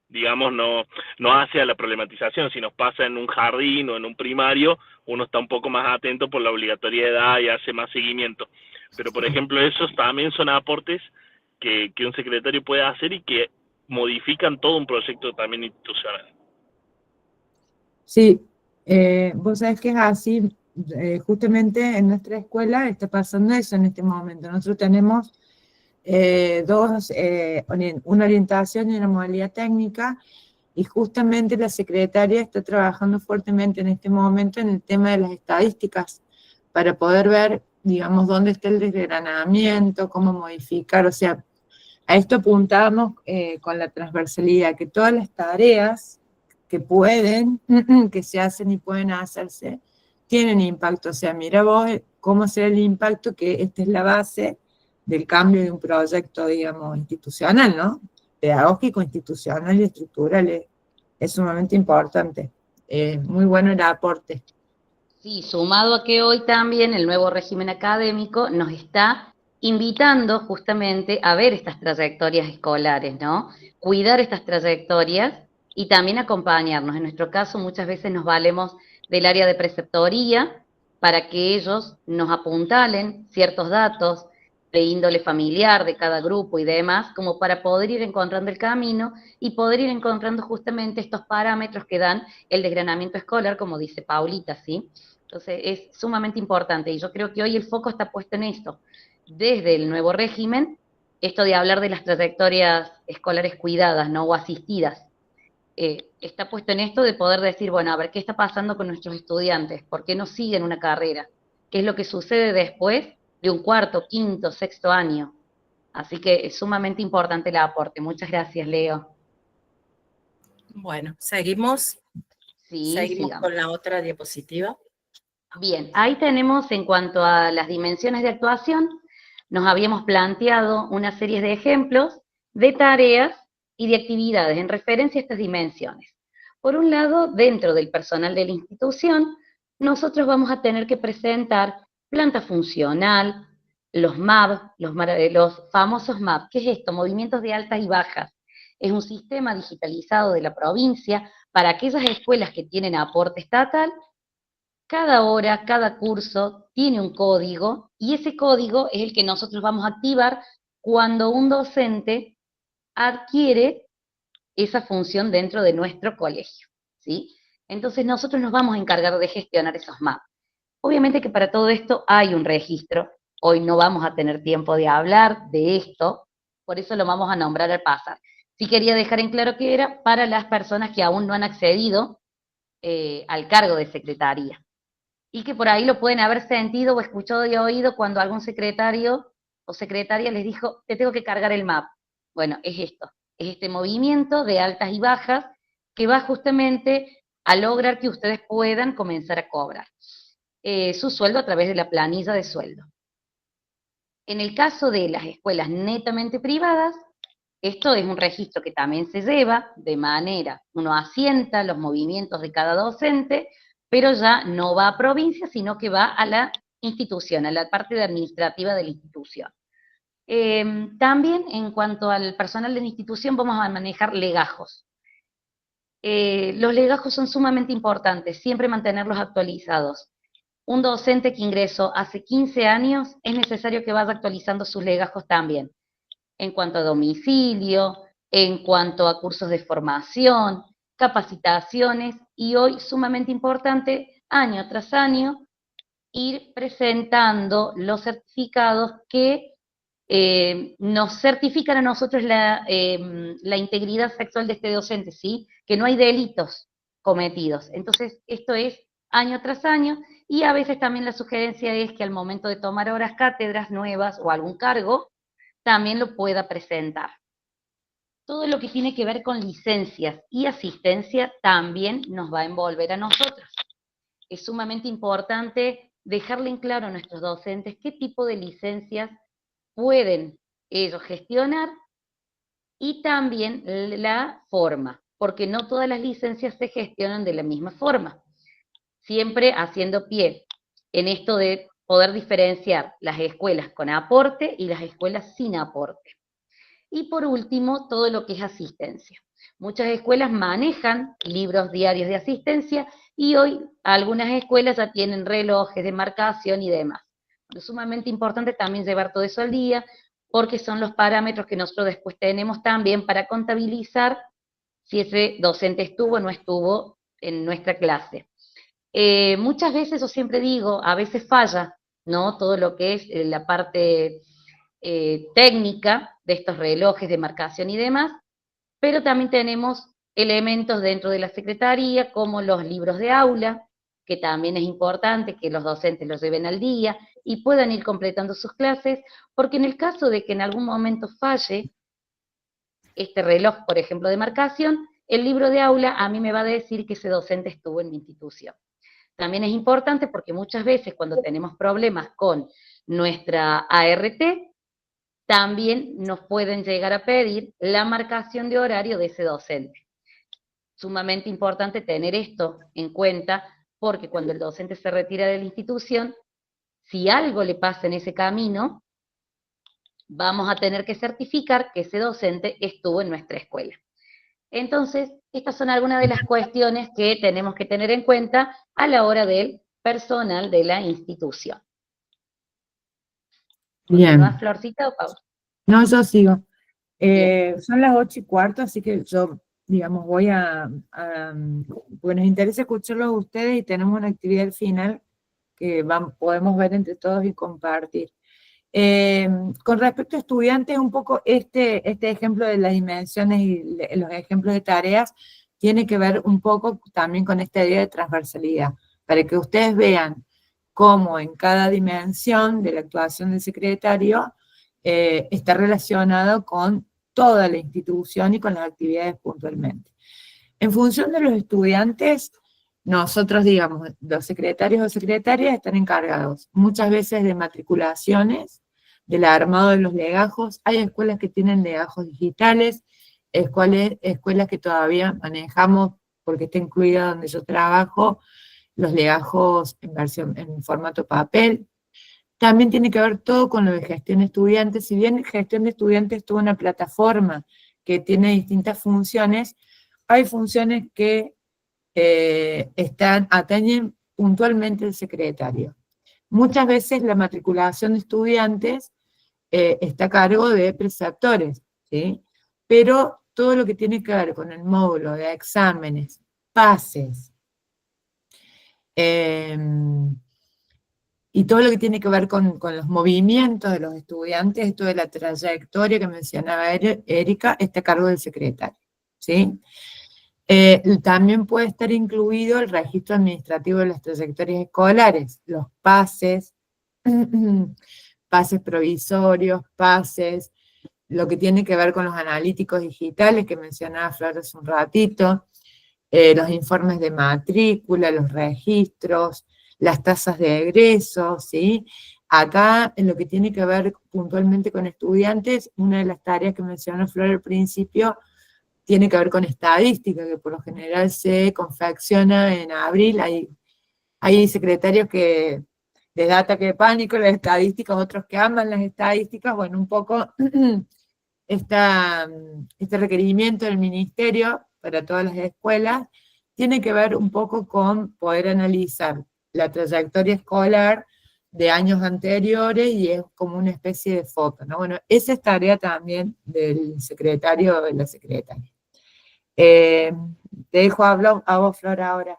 digamos, no hace a la problematización. Si nos pasa en un jardín o en un primario, uno está un poco más atento por la obligatoriedad y hace más seguimiento. Pero, por ejemplo, esos también son aportes que un secretario puede hacer y que modifican todo un proyecto también institucional. Sí, vos sabés que es así, justamente en nuestra escuela está pasando eso en este momento. Nosotros tenemos una orientación y una modalidad técnica, y justamente la secretaria está trabajando fuertemente en este momento en el tema de las estadísticas, para poder ver, digamos, dónde está el desgranamiento, cómo modificar. O sea, a esto apuntamos con la transversalidad, que todas las tareas que pueden, que se hacen y pueden hacerse, tienen impacto. O sea, mira vos cómo será el impacto, que esta es la base del cambio de un proyecto, digamos, institucional, ¿no? Pedagógico, institucional y estructural. Es sumamente importante. Muy bueno el aporte. Sí, sumado a que hoy también el nuevo régimen académico nos está invitando justamente a ver estas trayectorias escolares, ¿no? Cuidar estas trayectorias y también acompañarnos. En nuestro caso, muchas veces nos valemos del área de preceptoría para que ellos nos apuntalen ciertos datos de índole familiar de cada grupo y demás, como para poder ir encontrando el camino y poder ir encontrando justamente estos parámetros que dan el desgranamiento escolar, como dice Paulita, ¿sí? Entonces es sumamente importante, y yo creo que hoy el foco está puesto en esto. Desde el nuevo régimen, esto de hablar de las trayectorias escolares cuidadas, ¿no? O asistidas, está puesto en esto de poder decir, bueno, a ver, ¿qué está pasando con nuestros estudiantes? ¿Por qué no siguen una carrera? ¿Qué es lo que sucede después de un cuarto, quinto, sexto año? Así que es sumamente importante el aporte. Muchas gracias, Leo. Bueno, seguimos Sí, sigamos. con la otra diapositiva. Bien, ahí tenemos en cuanto a las dimensiones de actuación, nos habíamos planteado una serie de ejemplos de tareas y de actividades en referencia a estas dimensiones. Por un lado, dentro del personal de la institución, nosotros vamos a tener que presentar planta funcional, los MAB, los famosos MAB. ¿Qué es esto? Movimientos de altas y bajas. Es un sistema digitalizado de la provincia para aquellas escuelas que tienen aporte estatal. Cada hora, cada curso tiene un código, y ese código es el que nosotros vamos a activar cuando un docente adquiere esa función dentro de nuestro colegio, ¿sí? Entonces nosotros nos vamos a encargar de gestionar esos MAP. Obviamente que para todo esto hay un registro. Hoy no vamos a tener tiempo de hablar de esto, por eso lo vamos a nombrar al pasar. Sí quería dejar en claro que era para las personas que aún no han accedido al cargo de secretaría, y que por ahí lo pueden haber sentido o escuchado y oído cuando algún secretario o secretaria les dijo, te tengo que cargar el MAP. Bueno, es esto, es este movimiento de altas y bajas que va justamente a lograr que ustedes puedan comenzar a cobrar su sueldo a través de la planilla de sueldo. En el caso de las escuelas netamente privadas, esto es un registro que también se lleva de manera, uno asienta los movimientos de cada docente, pero ya no va a provincia, sino que va a la institución, a la parte administrativa de la institución. También en cuanto al personal de la institución vamos a manejar legajos. Los legajos son sumamente importantes, siempre mantenerlos actualizados. Un docente que ingresó hace 15 años es necesario que vaya actualizando sus legajos también, en cuanto a domicilio, en cuanto a cursos de formación, capacitaciones, y hoy sumamente importante, año tras año, ir presentando los certificados que nos certifican a nosotros la integridad sexual de este docente, ¿sí? Que no hay delitos cometidos. Entonces, esto es año tras año, y a veces también la sugerencia es que al momento de tomar horas cátedras nuevas o algún cargo, también lo pueda presentar. Todo lo que tiene que ver con licencias y asistencia también nos va a envolver a nosotros. Es sumamente importante dejarle en claro a nuestros docentes qué tipo de licencias pueden ellos gestionar, y también la forma, porque no todas las licencias se gestionan de la misma forma. Siempre haciendo pie en esto de poder diferenciar las escuelas con aporte y las escuelas sin aporte. Y por último, todo lo que es asistencia. Muchas escuelas manejan libros diarios de asistencia y hoy algunas escuelas ya tienen relojes de marcación y demás. Es sumamente importante también llevar todo eso al día, porque son los parámetros que nosotros después tenemos también para contabilizar si ese docente estuvo o no estuvo en nuestra clase. Muchas veces, yo siempre digo, a veces falla, ¿no? Todo lo que es la parte técnica de estos relojes de marcación y demás, pero también tenemos elementos dentro de la secretaría, como los libros de aula, que también es importante que los docentes los lleven al día y puedan ir completando sus clases, porque en el caso de que en algún momento falle este reloj, por ejemplo, de marcación, el libro de aula a mí me va a decir que ese docente estuvo en mi institución. También es importante porque muchas veces cuando tenemos problemas con nuestra ART, también nos pueden llegar a pedir la marcación de horario de ese docente. Sumamente importante tener esto en cuenta, porque cuando el docente se retira de la institución, si algo le pasa en ese camino, vamos a tener que certificar que ese docente estuvo en nuestra escuela. Entonces, estas son algunas de las cuestiones que tenemos que tener en cuenta a la hora del personal de la institución. Bien. ¿Continúas, Florcita, o Pau? No, yo sigo. Bien. Son las 8:15, así que yo, digamos, voy porque nos interesa escucharlos a ustedes y tenemos una actividad al final que podemos ver entre todos y compartir. Con respecto a estudiantes, un poco este ejemplo de las dimensiones y los ejemplos de tareas tiene que ver un poco también con esta idea de transversalidad, para que ustedes vean cómo en cada dimensión de la actuación del secretario está relacionado con toda la institución y con las actividades puntualmente. En función de los estudiantes, nosotros, digamos, los secretarios o secretarias están encargados muchas veces de matriculaciones, del armado de los legajos. Hay escuelas que tienen legajos digitales, escuelas que todavía manejamos, porque está incluida donde yo trabajo, los legajos en formato papel. También tiene que ver todo con lo de gestión de estudiantes. Si bien gestión de estudiantes es toda una plataforma que tiene distintas funciones, hay funciones que atañen puntualmente al secretario. Muchas veces la matriculación de estudiantes está a cargo de preceptores, ¿sí? Pero todo lo que tiene que ver con el módulo de exámenes, pases, y todo lo que tiene que ver con los movimientos de los estudiantes, esto de la trayectoria que mencionaba Erika, está a cargo del secretario, ¿sí? También puede estar incluido el registro administrativo de las trayectorias escolares, los pases, pases provisorios, pases, lo que tiene que ver con los analíticos digitales que mencionaba Flor hace un ratito, los informes de matrícula, los registros, las tasas de egreso, ¿sí? Acá, en lo que tiene que ver puntualmente con estudiantes, una de las tareas que mencionó Flor al principio tiene que ver con estadística, que por lo general se confecciona en abril. Hay secretarios que les da ataque de pánico las estadísticas, otros que aman las estadísticas. Bueno, un poco este requerimiento del ministerio para todas las escuelas tiene que ver un poco con poder analizar la trayectoria escolar de años anteriores y es como una especie de foto, ¿no? Bueno, esa es tarea también del secretario o de la secretaria. Te dejo a vos, Flor, ahora.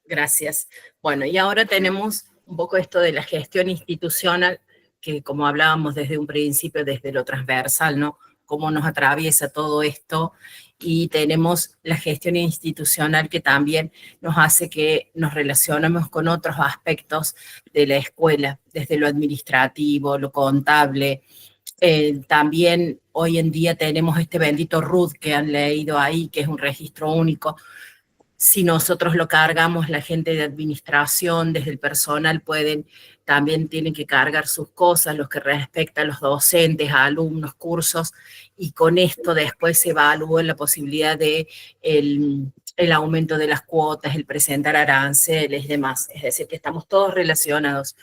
Gracias. Bueno, y ahora tenemos un poco esto de la gestión institucional, que como hablábamos desde un principio, desde lo transversal, ¿no? Cómo nos atraviesa todo esto, y tenemos la gestión institucional que también nos hace que nos relacionemos con otros aspectos de la escuela, desde lo administrativo, lo contable. También hoy en día tenemos este bendito RUT que han leído ahí, que es un registro único. Si nosotros lo cargamos, la gente de administración, desde el personal, también tienen que cargar sus cosas, los que respecta a los docentes, a alumnos, cursos, y con esto después se evalúa la posibilidad de el aumento de las cuotas, el presentar aranceles y demás. Es decir, que estamos todos relacionados.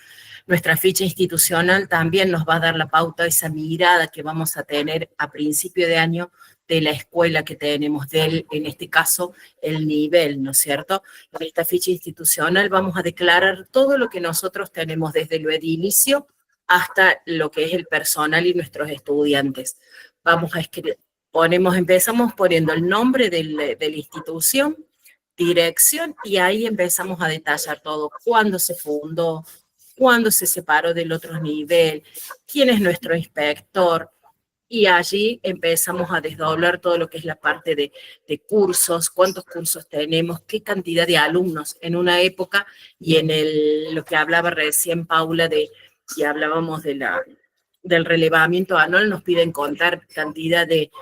Nuestra ficha institucional también nos va a dar la pauta, esa mirada que vamos a tener a principio de año de la escuela que tenemos, en este caso, el nivel, ¿no es cierto? En esta ficha institucional vamos a declarar todo lo que nosotros tenemos desde lo edilicio hasta lo que es el personal y nuestros estudiantes. Vamos a escribir, empezamos poniendo el nombre de la institución, dirección, y ahí empezamos a detallar todo, cuándo se fundó, cuándo se separó del otro nivel, quién es nuestro inspector, y allí empezamos a desdoblar todo lo que es la parte de cursos, cuántos cursos tenemos, qué cantidad de alumnos en una época, y en lo que hablaba recién Paula, y hablábamos del relevamiento anual, nos piden contar cantidad de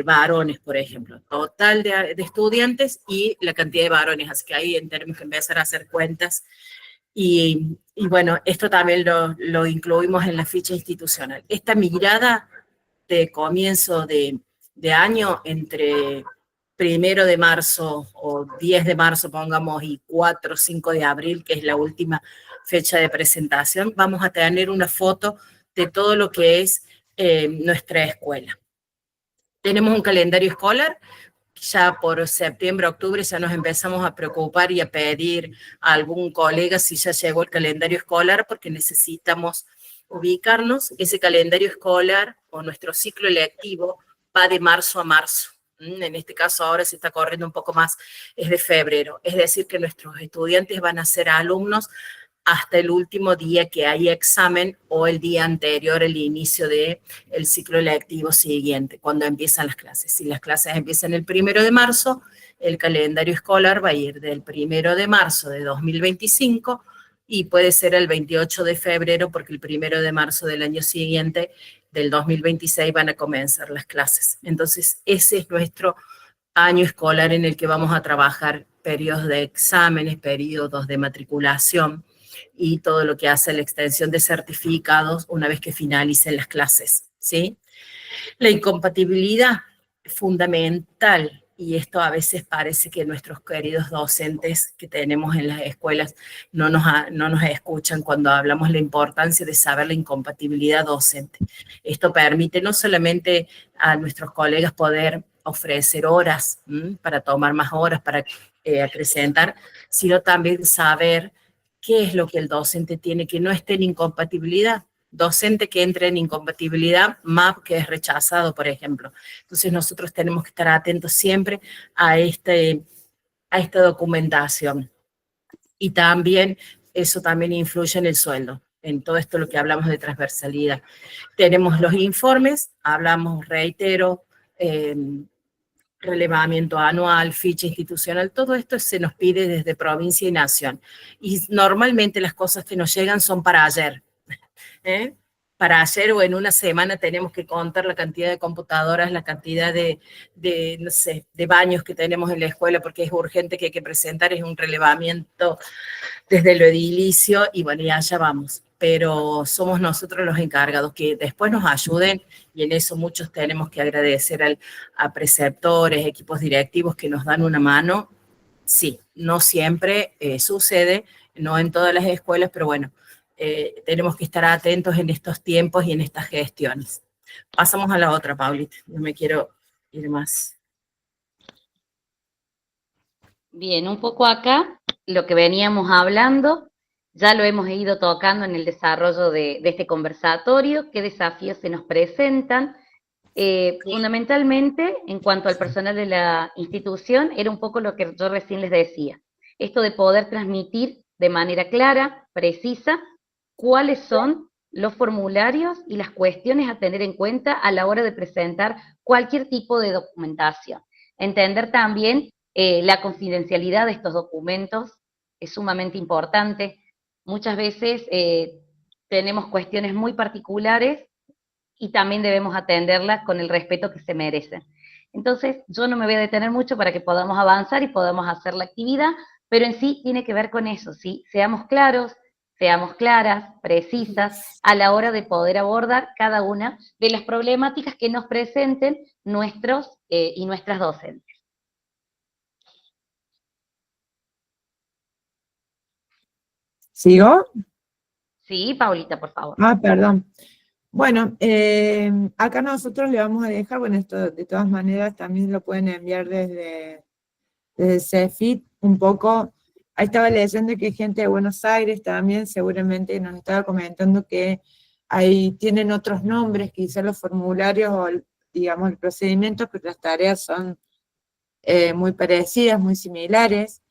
varones, por ejemplo, total de estudiantes y la cantidad de varones, así que ahí tenemos que empezar a hacer cuentas. Y bueno, esto también lo incluimos en la ficha institucional. Esta mirada de comienzo de año, entre 1 de marzo o 10 de marzo, pongamos, y 4 o 5 de abril, que es la última fecha de presentación, vamos a tener una foto de todo lo que es nuestra escuela. Tenemos un calendario escolar. Ya por septiembre, octubre ya nos empezamos a preocupar y a pedir a algún colega si ya llegó el calendario escolar, porque necesitamos ubicarnos. Ese calendario escolar o nuestro ciclo lectivo va de marzo a marzo. En este caso ahora se está corriendo un poco más, es de febrero. Es decir, que nuestros estudiantes van a ser alumnos hasta el último día que hay examen o el día anterior al inicio del ciclo lectivo siguiente, cuando empiezan las clases. Si las clases empiezan el 1 de marzo, el calendario escolar va a ir del 1 de marzo de 2025 y puede ser el 28 de febrero, porque el 1 de marzo del año siguiente, del 2026, van a comenzar las clases. Entonces, ese es nuestro año escolar en el que vamos a trabajar periodos de exámenes, periodos de matriculación, y todo lo que hace la extensión de certificados una vez que finalicen las clases, ¿sí? La incompatibilidad es fundamental, y esto a veces parece que nuestros queridos docentes que tenemos en las escuelas no nos escuchan cuando hablamos de la importancia de saber la incompatibilidad docente. Esto permite no solamente a nuestros colegas poder ofrecer horas, para tomar más horas, para acrecentar, sino también saber qué es lo que el docente tiene que no esté en incompatibilidad. Docente que entre en incompatibilidad, MAP que es rechazado, por ejemplo. Entonces nosotros tenemos que estar atentos siempre a esta documentación. Y también, eso también influye en el sueldo, en todo esto lo que hablamos de transversalidad. Tenemos los informes, hablamos, reitero, relevamiento anual, ficha institucional, todo esto se nos pide desde provincia y nación. Y normalmente las cosas que nos llegan son para ayer. Para ayer o en una semana tenemos que contar la cantidad de computadoras, la cantidad no sé, de baños que tenemos en la escuela, porque es urgente que hay que presentar, es un relevamiento desde lo edilicio, y bueno, ya allá vamos. Pero somos nosotros los encargados que después nos ayuden, y en eso muchos tenemos que agradecer a preceptores, equipos directivos que nos dan una mano. Sí, no siempre sucede, no en todas las escuelas, pero bueno, tenemos que estar atentos en estos tiempos y en estas gestiones. Pasamos a la otra, Paulita, no me quiero ir más. Bien, un poco acá, lo que veníamos hablando, ya lo hemos ido tocando en el desarrollo de este conversatorio, qué desafíos se nos presentan. Fundamentalmente, en cuanto al personal de la institución, era un poco lo que yo recién les decía. Esto de poder transmitir de manera clara, precisa, cuáles son los formularios y las cuestiones a tener en cuenta a la hora de presentar cualquier tipo de documentación. Entender también la confidencialidad de estos documentos es sumamente importante. Muchas veces tenemos cuestiones muy particulares y también debemos atenderlas con el respeto que se merecen. Entonces, yo no me voy a detener mucho para que podamos avanzar y podamos hacer la actividad, pero en sí tiene que ver con eso, ¿sí? Seamos claros, seamos claras, precisas, a la hora de poder abordar cada una de las problemáticas que nos presenten nuestros y nuestras docentes. ¿Sigo? Sí, Paulita, por favor. Ah, perdón. Bueno, acá nosotros le vamos a dejar, bueno, esto de todas maneras también lo pueden enviar desde CEFIT un poco. Ahí estaba leyendo que hay gente de Buenos Aires también seguramente nos estaba comentando que ahí tienen otros nombres, quizás los formularios o, digamos, el procedimiento, pero las tareas son muy parecidas, muy similares.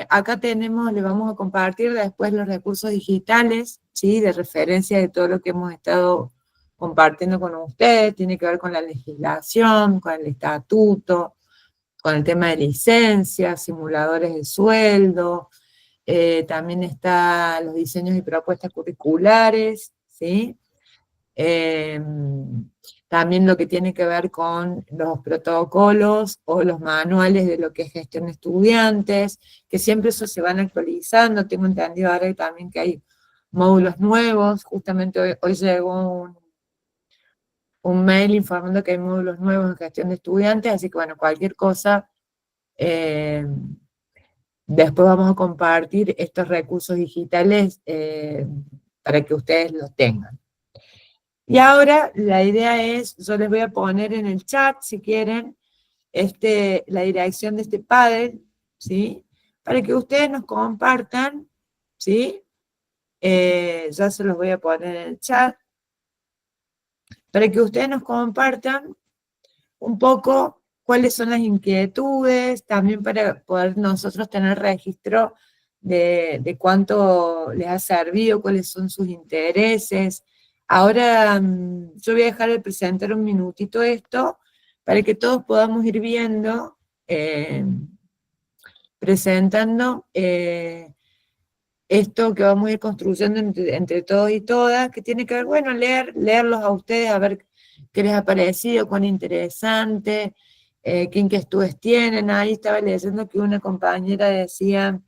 Acá tenemos, le vamos a compartir después los recursos digitales, ¿sí? De referencia de todo lo que hemos estado compartiendo con ustedes, tiene que ver con la legislación, con el estatuto, con el tema de licencias, simuladores de sueldo, también está los diseños y propuestas curriculares, ¿sí? También lo que tiene que ver con los protocolos o los manuales de lo que es gestión de estudiantes, que siempre eso se van actualizando. Tengo entendido ahora también que hay módulos nuevos. Justamente hoy llegó un mail informando que hay módulos nuevos en gestión de estudiantes, así que bueno, cualquier cosa, después vamos a compartir estos recursos digitales para que ustedes los tengan. Y ahora la idea es, yo les voy a poner en el chat, si quieren, la dirección de este Padel, ¿sí? Para que ustedes nos compartan, ¿sí? Ya se los voy a poner en el chat. Para que ustedes nos compartan un poco cuáles son las inquietudes, también para poder nosotros tener registro de cuánto les ha servido, cuáles son sus intereses. Ahora yo voy a dejar de presentar un minutito esto para que todos podamos ir viendo, presentando esto que vamos a ir construyendo entre todos y todas, que tiene que ver, bueno, leerlos a ustedes, a ver qué les ha parecido, cuán interesante, qué inquietudes tienen. Ahí estaba leyendo que una compañera decía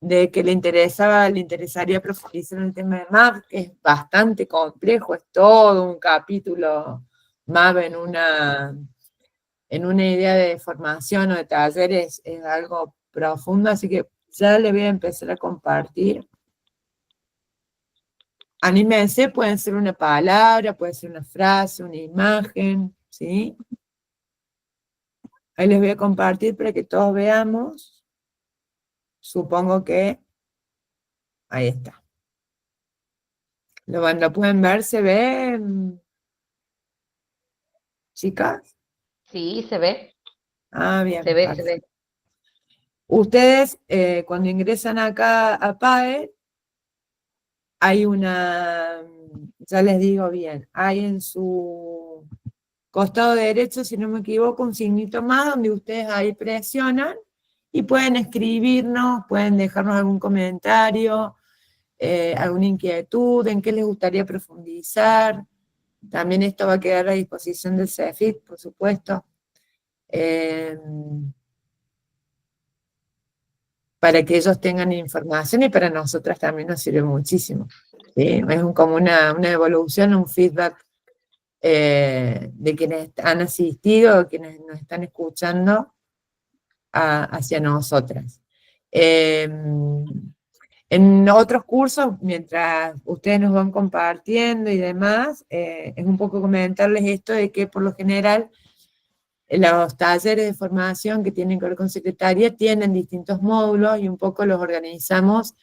de que le interesaría profundizar en el tema de MAP, que es bastante complejo, es todo un capítulo MAP en una idea de formación o de talleres, es algo profundo, así que ya le voy a empezar a compartir. Anímense, pueden ser una palabra, puede ser una frase, una imagen, ¿sí? Ahí les voy a compartir para que todos veamos. Supongo que ahí está. ¿Lo pueden ver? ¿Se ve, chicas? Sí, se ve, Ah, bien. se ve, se Perfecto. ve. Ustedes, cuando ingresan acá a PAE, hay una, ya les digo bien, hay en su costado derecho, si no me equivoco, un signito más donde ustedes ahí presionan y pueden escribirnos, pueden dejarnos algún comentario, alguna inquietud, en qué les gustaría profundizar. También esto va a quedar a disposición del CEFIT, por supuesto. Para que ellos tengan información y para nosotras también nos sirve muchísimo. ¿Sí? Es como una evolución, un feedback de quienes han asistido, quienes nos están escuchando hacia nosotras. En otros cursos, mientras ustedes nos van compartiendo y demás, es un poco comentarles esto de que por lo general los talleres de formación que tienen que ver con secretaría tienen distintos módulos y un poco los organizamos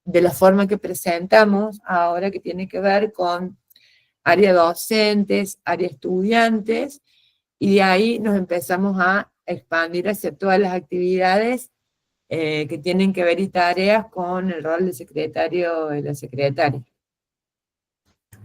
de la forma que presentamos ahora, que tiene que ver con área docentes, área estudiantes, y de ahí nos empezamos a expandir hacia todas las actividades que tienen que ver y tareas con el rol de secretario de la secretaria.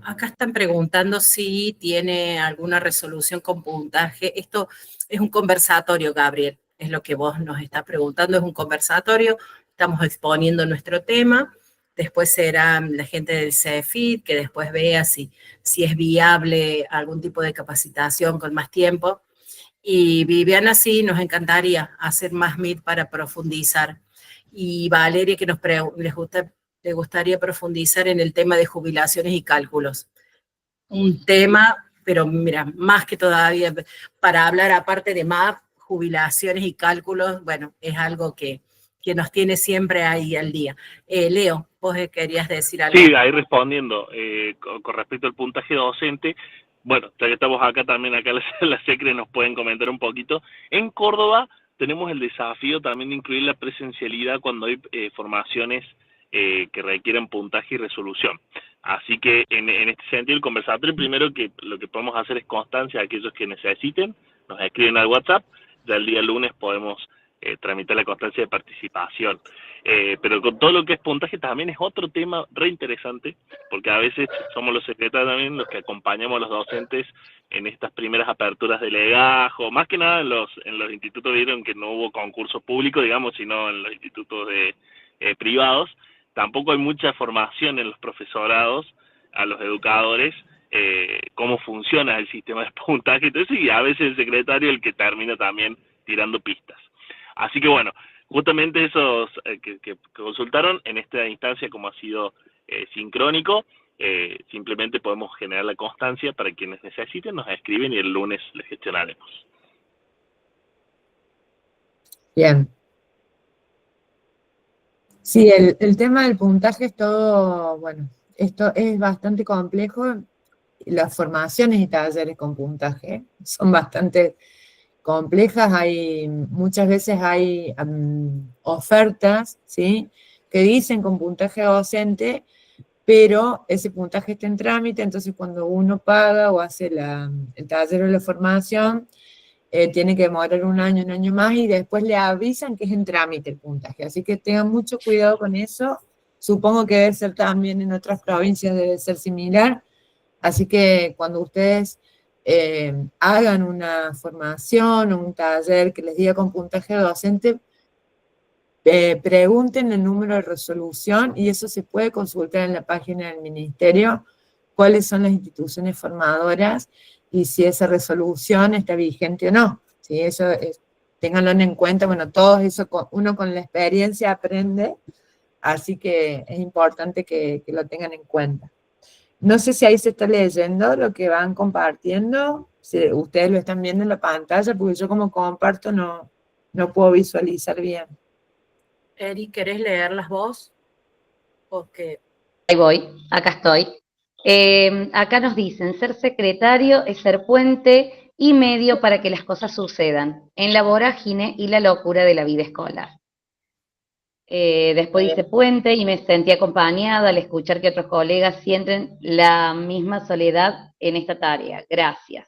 Acá están preguntando si tiene alguna resolución con puntaje. Esto es un conversatorio, Gabriel, es lo que vos nos estás preguntando, es un conversatorio, estamos exponiendo nuestro tema después será la gente del CEFIT, que después vea si es viable algún tipo de capacitación con más tiempo. Y Viviana, sí, nos encantaría hacer más Meet para profundizar. Y Valeria, que le gustaría profundizar en el tema de jubilaciones y cálculos. Un tema, pero mira, más que todavía, para hablar aparte de MAP, jubilaciones y cálculos, bueno, es algo que nos tiene siempre ahí al día. Leo, vos querías decir algo. Sí, ahí respondiendo, con respecto al puntaje docente, bueno, ya que estamos acá también, acá la SECRE nos pueden comentar un poquito. En Córdoba tenemos el desafío también de incluir la presencialidad cuando hay formaciones que requieren puntaje y resolución. Así que en este sentido, el conversatorio, primero que lo que podemos hacer es constancia a aquellos que necesiten, nos escriben al WhatsApp, ya el día lunes podemos tramitar la constancia de participación. Pero con todo lo que es puntaje también es otro tema re interesante, porque a veces somos los secretarios también los que acompañamos a los docentes en estas primeras aperturas de legajo, más que nada en los institutos. Vieron que no hubo concurso público, digamos, sino en los institutos privados. Tampoco hay mucha formación en los profesorados, a los educadores, cómo funciona el sistema de puntaje, entonces, y a veces el secretario el que termina también tirando pistas. Así que bueno, justamente esos que consultaron en esta instancia, como ha sido sincrónico, simplemente podemos generar la constancia para quienes necesiten, nos escriben y el lunes les gestionaremos. Bien. Sí, el tema del puntaje es todo, bueno, esto es bastante complejo. Las formaciones y talleres con puntaje son bastante complejas. Muchas veces hay ofertas, ¿sí?, que dicen con puntaje docente, pero ese puntaje está en trámite, entonces cuando uno paga o hace el taller o la formación, tiene que demorar un año más, y después le avisan que es en trámite el puntaje. Así que tengan mucho cuidado con eso. Supongo que debe ser también en otras provincias, debe ser similar. Así que cuando ustedes hagan una formación o un taller que les diga con puntaje docente, pregunten el número de resolución, y eso se puede consultar en la página del ministerio, cuáles son las instituciones formadoras y si esa resolución está vigente o no. ¿Sí? Eso ténganlo en cuenta. Bueno, todo eso uno con la experiencia aprende, así que es importante que lo tengan en cuenta. No sé si ahí se está leyendo lo que van compartiendo, si ustedes lo están viendo en la pantalla, porque yo como comparto no puedo visualizar bien. Eri, ¿querés leerlas vos? Porque... Ahí voy, acá estoy. Acá nos dicen, ser secretario es ser puente y medio para que las cosas sucedan en la vorágine y la locura de la vida escolar. Después dice puente y me sentí acompañada al escuchar que otros colegas sienten la misma soledad en esta tarea. Gracias.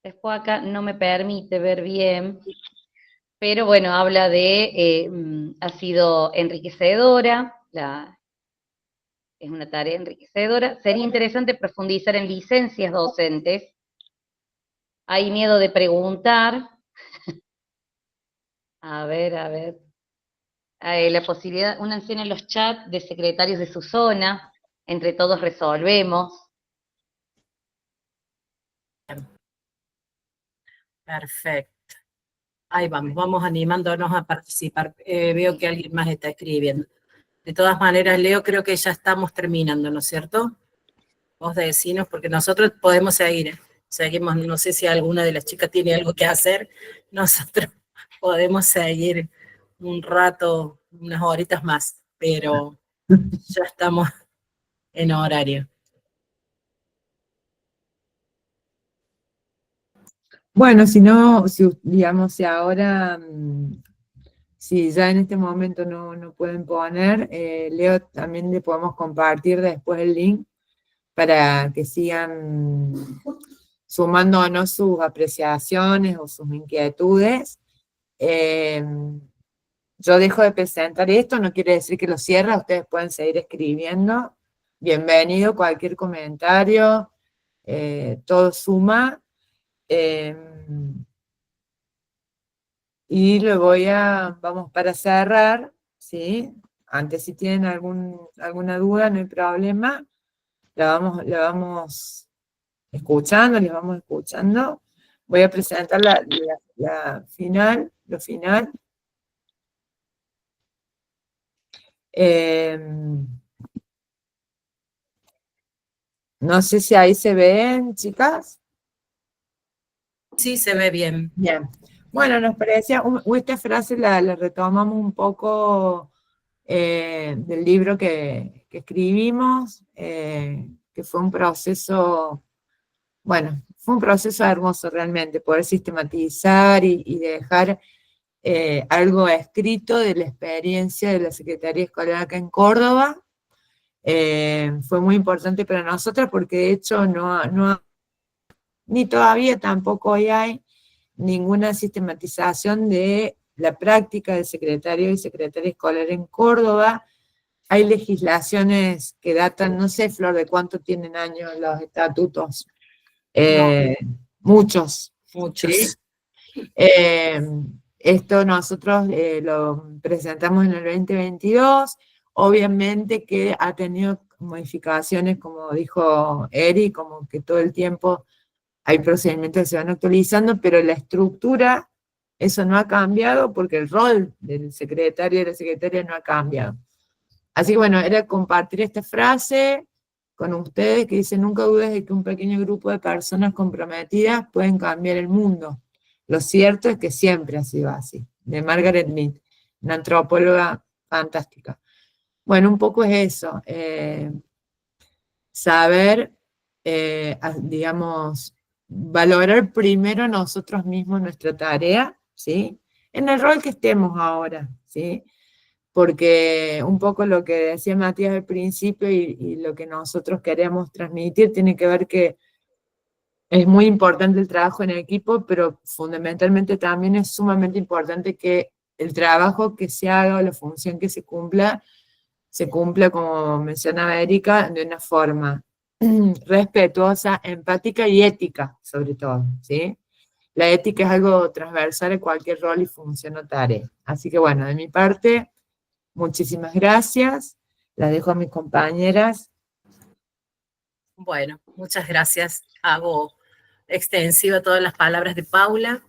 Después acá no me permite ver bien, pero bueno, habla de, ha sido enriquecedora, es una tarea enriquecedora. Sería interesante profundizar en licencias docentes. Hay miedo de preguntar. A ver. La posibilidad, únanse en los chats de secretarios de su zona, entre todos resolvemos. Perfecto. Ahí vamos animándonos a participar. Veo que alguien más está escribiendo. De todas maneras, Leo, creo que ya estamos terminando, ¿no es cierto? Vos decinos, porque nosotros podemos seguir. Seguimos, no sé si alguna de las chicas tiene algo que hacer. Nosotros podemos seguir un rato, unas horitas más, pero ya estamos en horario. Bueno, si no, digamos, si ahora, si ya en este momento no pueden poner, Leo, también le podemos compartir después el link para que sigan sumándonos sus apreciaciones o sus inquietudes. Yo dejo de presentar esto, no quiere decir que lo cierre, ustedes pueden seguir escribiendo. Bienvenido, cualquier comentario, todo suma. Y vamos para cerrar, ¿sí? antes si tienen alguna duda, no hay problema, la vamos escuchando, les vamos escuchando. Voy a presentar lo final. No sé si ahí se ven, chicas. Sí, se ve bien. Bien. Bueno, nos parecía, esta frase la retomamos un poco del libro que escribimos, que fue un proceso, bueno, fue un proceso hermoso realmente, poder sistematizar y dejar algo escrito de la experiencia de la Secretaría Escolar acá en Córdoba. Fue muy importante para nosotras porque de hecho ni todavía tampoco hoy hay ninguna sistematización de la práctica de secretario y secretaria escolar en Córdoba. Hay legislaciones que datan, no sé, Flor, de cuánto tienen años los estatutos. Muchos. Muchos. ¿Sí? Esto nosotros lo presentamos en el 2022, obviamente que ha tenido modificaciones, como dijo Eri, como que todo el tiempo hay procedimientos que se van actualizando, pero la estructura, eso no ha cambiado porque el rol del secretario y de la secretaria no ha cambiado. Así que bueno, era compartir esta frase con ustedes que dice: nunca dudes de que un pequeño grupo de personas comprometidas pueden cambiar el mundo. Lo cierto es que siempre ha sido así. De Margaret Mead, una antropóloga fantástica. Bueno, un poco es eso. Saber, digamos, valorar primero nosotros mismos nuestra tarea, ¿sí? En el rol que estemos ahora, ¿sí? Porque un poco lo que decía Matías al principio y lo que nosotros queremos transmitir tiene que ver que es muy importante el trabajo en equipo, pero fundamentalmente también es sumamente importante que el trabajo que se haga o la función que se cumpla, como mencionaba Erika, de una forma respetuosa, empática y ética, sobre todo, ¿sí? La ética es algo transversal a cualquier rol y función o tarea. Así que bueno, de mi parte, muchísimas gracias. Las dejo a mis compañeras. Bueno, muchas gracias. Hago extensiva todas las palabras de Paula,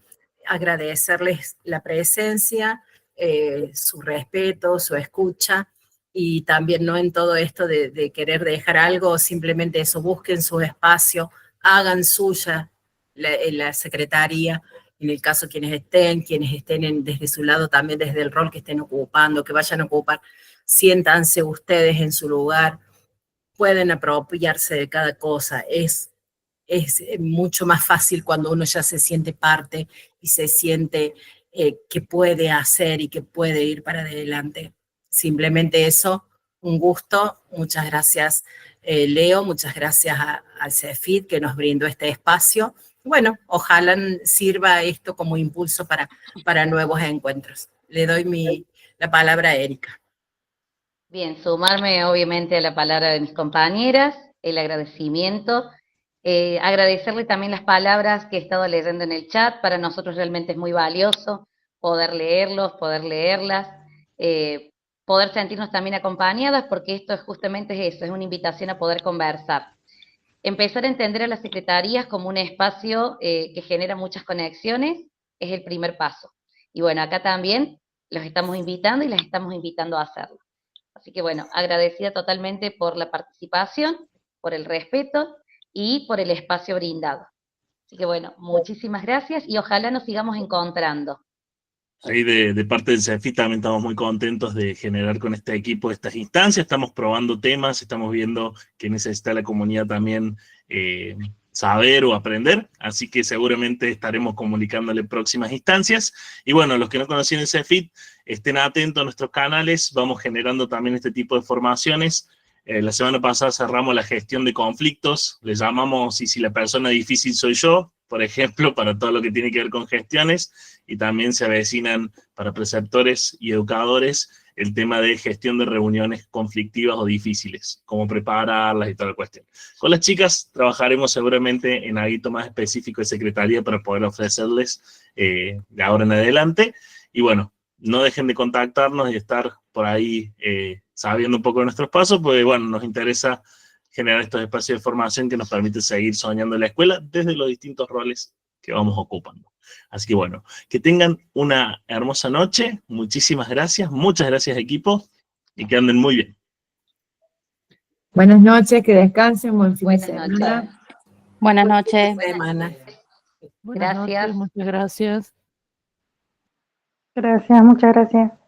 agradecerles la presencia, su respeto, su escucha, y también no en todo esto de querer dejar algo, simplemente eso, busquen su espacio, hagan suya la secretaría, en el caso quienes estén desde su lado, también desde el rol que estén ocupando, que vayan a ocupar, siéntanse ustedes en su lugar, pueden apropiarse de cada cosa, es mucho más fácil cuando uno ya se siente parte y se siente que puede hacer y que puede ir para adelante. Simplemente eso, un gusto. Muchas gracias, Leo, muchas gracias al CEFIT que nos brindó este espacio. Bueno, ojalá sirva esto como impulso para nuevos encuentros. Le doy la palabra a Erika. Bien, sumarme obviamente a la palabra de mis compañeras, el agradecimiento. Agradecerle también las palabras que he estado leyendo en el chat. Para nosotros realmente es muy valioso poder leerlos, poder leerlas, poder sentirnos también acompañadas, porque esto es justamente eso, es una invitación a poder conversar. Empezar a entender a las secretarías como un espacio que genera muchas conexiones es el primer paso. Y bueno, acá también los estamos invitando y las estamos invitando a hacerlo. Así que bueno, agradecida totalmente por la participación, por el respeto y por el espacio brindado. Así que bueno, muchísimas gracias y ojalá nos sigamos encontrando. Ahí de parte del CEFIT también estamos muy contentos de generar con este equipo estas instancias, estamos probando temas, estamos viendo que necesita la comunidad también saber o aprender, así que seguramente estaremos comunicándole próximas instancias. Y bueno, los que no conocían el CEFIT, estén atentos a nuestros canales, vamos generando también este tipo de formaciones. La semana pasada cerramos la gestión de conflictos, le llamamos "y si la persona difícil soy yo", por ejemplo, para todo lo que tiene que ver con gestiones, y también se avecinan para preceptores y educadores el tema de gestión de reuniones conflictivas o difíciles, cómo prepararlas y toda la cuestión. Con las chicas trabajaremos seguramente en algo más específico de secretaría para poder ofrecerles de ahora en adelante. Y bueno, no dejen de contactarnos y estar por ahí sabiendo un poco de nuestros pasos, porque bueno, nos interesa generar estos espacios de formación que nos permiten seguir soñando en la escuela desde los distintos roles que vamos ocupando. Así que bueno, que tengan una hermosa noche, muchísimas gracias, muchas gracias equipo, y que anden muy bien. Buenas noches, que descansen, buen fin de Buenas semana. noches. Buenas noches. Semana. Buenas noches, Gracias. muchas gracias. Gracias, muchas gracias.